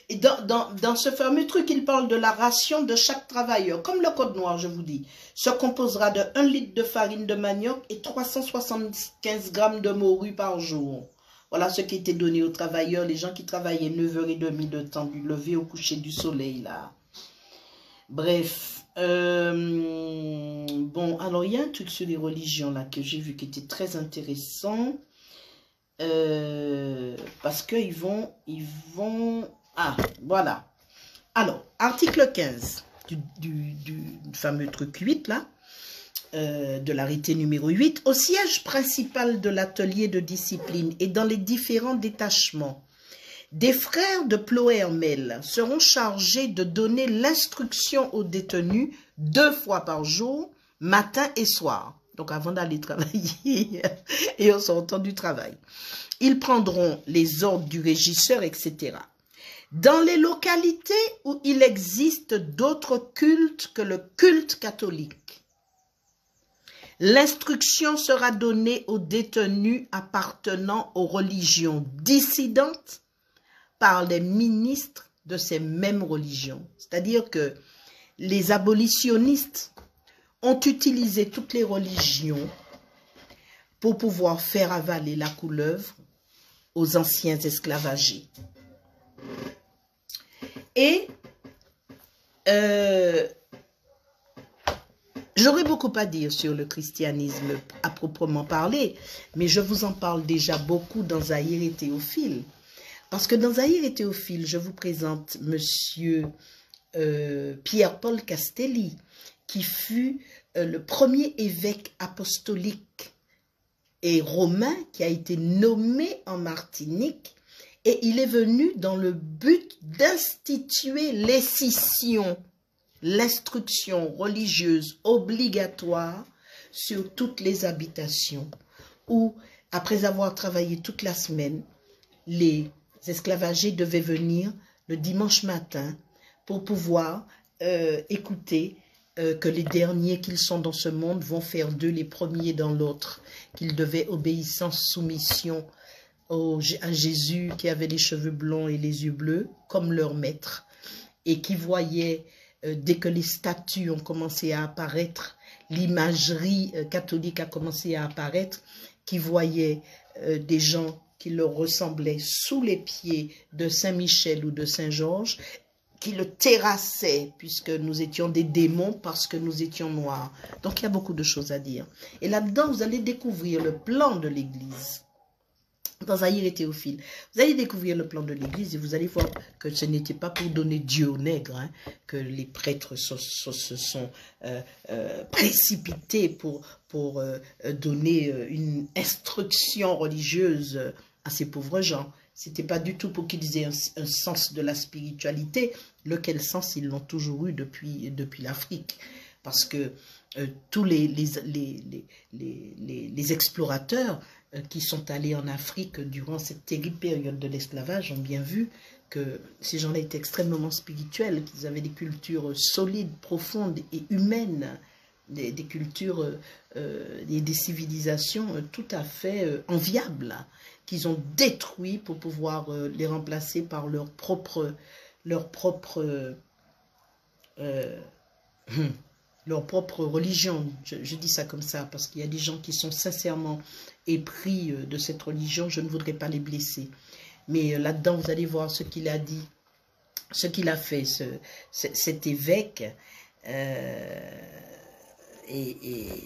Et dans ce fameux truc, ils parlent de la ration de chaque travailleur. Comme le code noir, je vous dis, se composera de 1 litre de farine de manioc et 375 grammes de morue par jour. Voilà ce qui était donné aux travailleurs, les gens qui travaillaient 9h30 de temps du lever au coucher du soleil, là. Bref. Alors il y a un truc sur les religions là que j'ai vu qui était très intéressant parce que ils vont voilà. Alors article 15 du fameux truc 8 là, de l'arrêté numéro 8, au siège principal de l'atelier de discipline et dans les différents détachements, des frères de Plohermel seront chargés de donner l'instruction aux détenus 2 fois par jour, matin et soir. Donc avant d'aller travailler et en sortant du travail. Ils prendront les ordres du régisseur, etc. Dans les localités où il existe d'autres cultes que le culte catholique, l'instruction sera donnée aux détenus appartenant aux religions dissidentes par les ministres de ces mêmes religions. C'est-à-dire que les abolitionnistes ont utilisé toutes les religions pour pouvoir faire avaler la couleuvre aux anciens esclavagés. Et j'aurais beaucoup à dire sur le christianisme à proprement parler, mais je vous en parle déjà beaucoup dans Zahir et Théophile. Parce que dans Zahir et Théophile, je vous présente monsieur Pierre-Paul Castelli, qui fut le premier évêque apostolique et romain qui a été nommé en Martinique, et il est venu dans le but d'instituer les scissions, l'instruction religieuse obligatoire sur toutes les habitations, où, après avoir travaillé toute la semaine, les esclavagés devaient venir le dimanche matin pour pouvoir écouter que les derniers qu'ils sont dans ce monde vont faire d'eux les premiers dans l'autre, qu'ils devaient obéissance, soumission à Jésus qui avait les cheveux blonds et les yeux bleus comme leur maître, et qui voyait, dès que les statues ont commencé à apparaître, l'imagerie catholique a commencé à apparaître, qui voyait des gens qui leur ressemblaient sous les pieds de Saint-Michel ou de Saint-Georges, qui le terrassaient, puisque nous étions des démons parce que nous étions noirs. Donc il y a beaucoup de choses à dire. Et là-dedans, vous allez découvrir le plan de l'Église. dans Zaïre et Théophile. Vous allez découvrir le plan de l'Église et vous allez voir que ce n'était pas pour donner Dieu aux nègres, hein, que les prêtres se sont précipités pour donner une instruction religieuse à ces pauvres gens. C'était pas du tout pour qu'ils aient un sens de la spiritualité, lequel sens ils l'ont toujours eu depuis l'Afrique. Parce que tous les explorateurs qui sont allés en Afrique durant cette terrible période de l'esclavage ont bien vu que ces gens-là étaient extrêmement spirituels, qu'ils avaient des cultures solides, profondes et humaines, des cultures et des civilisations tout à fait enviables, qu'ils ont détruit pour pouvoir les remplacer par leur propre religion. Je dis ça comme ça parce qu'il y a des gens qui sont sincèrement épris de cette religion. Je ne voudrais pas les blesser. Mais là-dedans, vous allez voir ce qu'il a dit, ce qu'il a fait, cet évêque. Et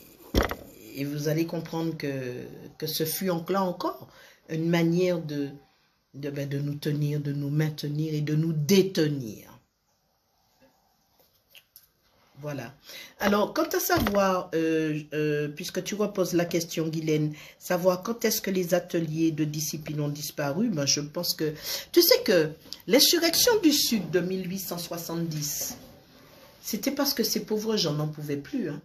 vous allez comprendre que ce fut là encore une manière de nous tenir, de nous maintenir et de nous détenir. Voilà. Alors, quant à savoir, puisque tu reposes la question, Guylaine, savoir quand est-ce que les ateliers de discipline ont disparu, ben, je pense que... Tu sais que l'insurrection du Sud de 1870, c'était parce que ces pauvres gens n'en pouvaient plus. Hein.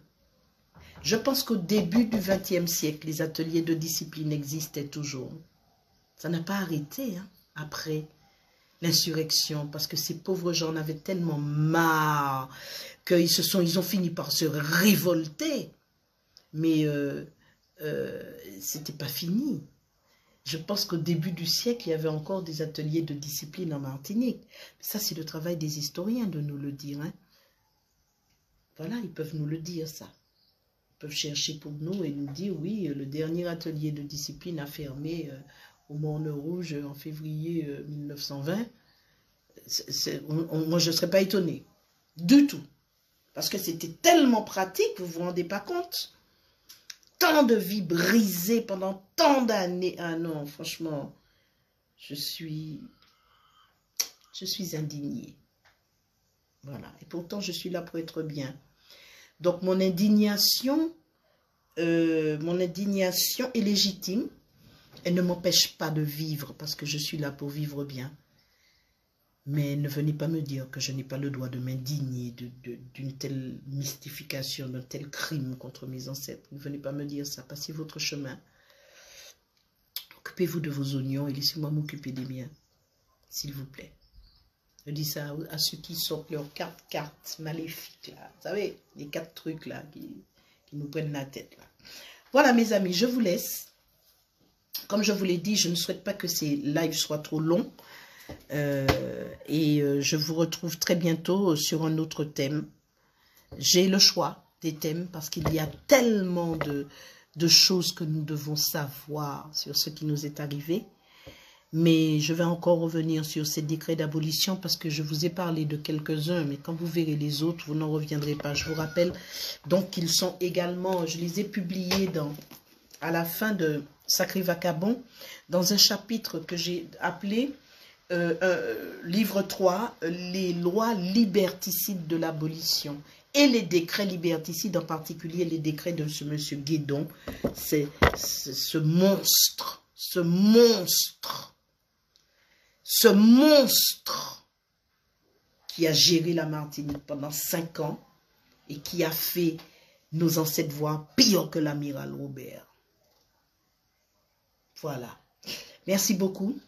Je pense qu'au début du XXe siècle, les ateliers de discipline existaient toujours. Ça n'a pas arrêté hein, après l'insurrection, parce que ces pauvres gens en avaient tellement marre qu'ils ont fini par se révolter. Mais c'était pas fini. Je pense qu'au début du siècle, il y avait encore des ateliers de discipline en Martinique. Ça, c'est le travail des historiens de nous le dire. Hein. Voilà, ils peuvent nous le dire, ça. Ils peuvent chercher pour nous et nous dire, oui, le dernier atelier de discipline a fermé au Morne Rouge en février 1920. Moi, je ne serais pas étonnée. Du tout. Parce que c'était tellement pratique, vous ne vous rendez pas compte. Tant de vies brisées pendant tant d'années. Ah non, franchement, je suis indignée. Voilà. Et pourtant, je suis là pour être bien. Donc, mon indignation est légitime. Elle ne m'empêche pas de vivre parce que je suis là pour vivre bien. Mais ne venez pas me dire que je n'ai pas le droit de m'indigner d'une telle mystification, d'un tel crime contre mes ancêtres. Ne venez pas me dire ça. Passez votre chemin. Occupez-vous de vos oignons et laissez-moi m'occuper des miens. S'il vous plaît. Je dis ça à ceux qui sortent leurs cartes maléfiques, là. Vous savez, les 4 trucs, là, qui nous prennent la tête, là. Voilà, mes amis, je vous laisse. Comme je vous l'ai dit, je ne souhaite pas que ces lives soient trop longs. Je vous retrouve très bientôt sur un autre thème. J'ai le choix des thèmes parce qu'il y a tellement de choses que nous devons savoir sur ce qui nous est arrivé. Mais je vais encore revenir sur ces décrets d'abolition parce que je vous ai parlé de quelques-uns, mais quand vous verrez les autres, vous n'en reviendrez pas. Je vous rappelle donc qu'ils sont également, je les ai publiés à la fin de Sacré Vacabon, dans un chapitre que j'ai appelé livre 3, les lois liberticides de l'abolition et les décrets liberticides, en particulier les décrets de ce monsieur Guédon, c'est ce monstre qui a géré la Martinique pendant 5 ans et qui a fait nos ancêtres voir pire que l'amiral Robert. Voilà. Merci beaucoup.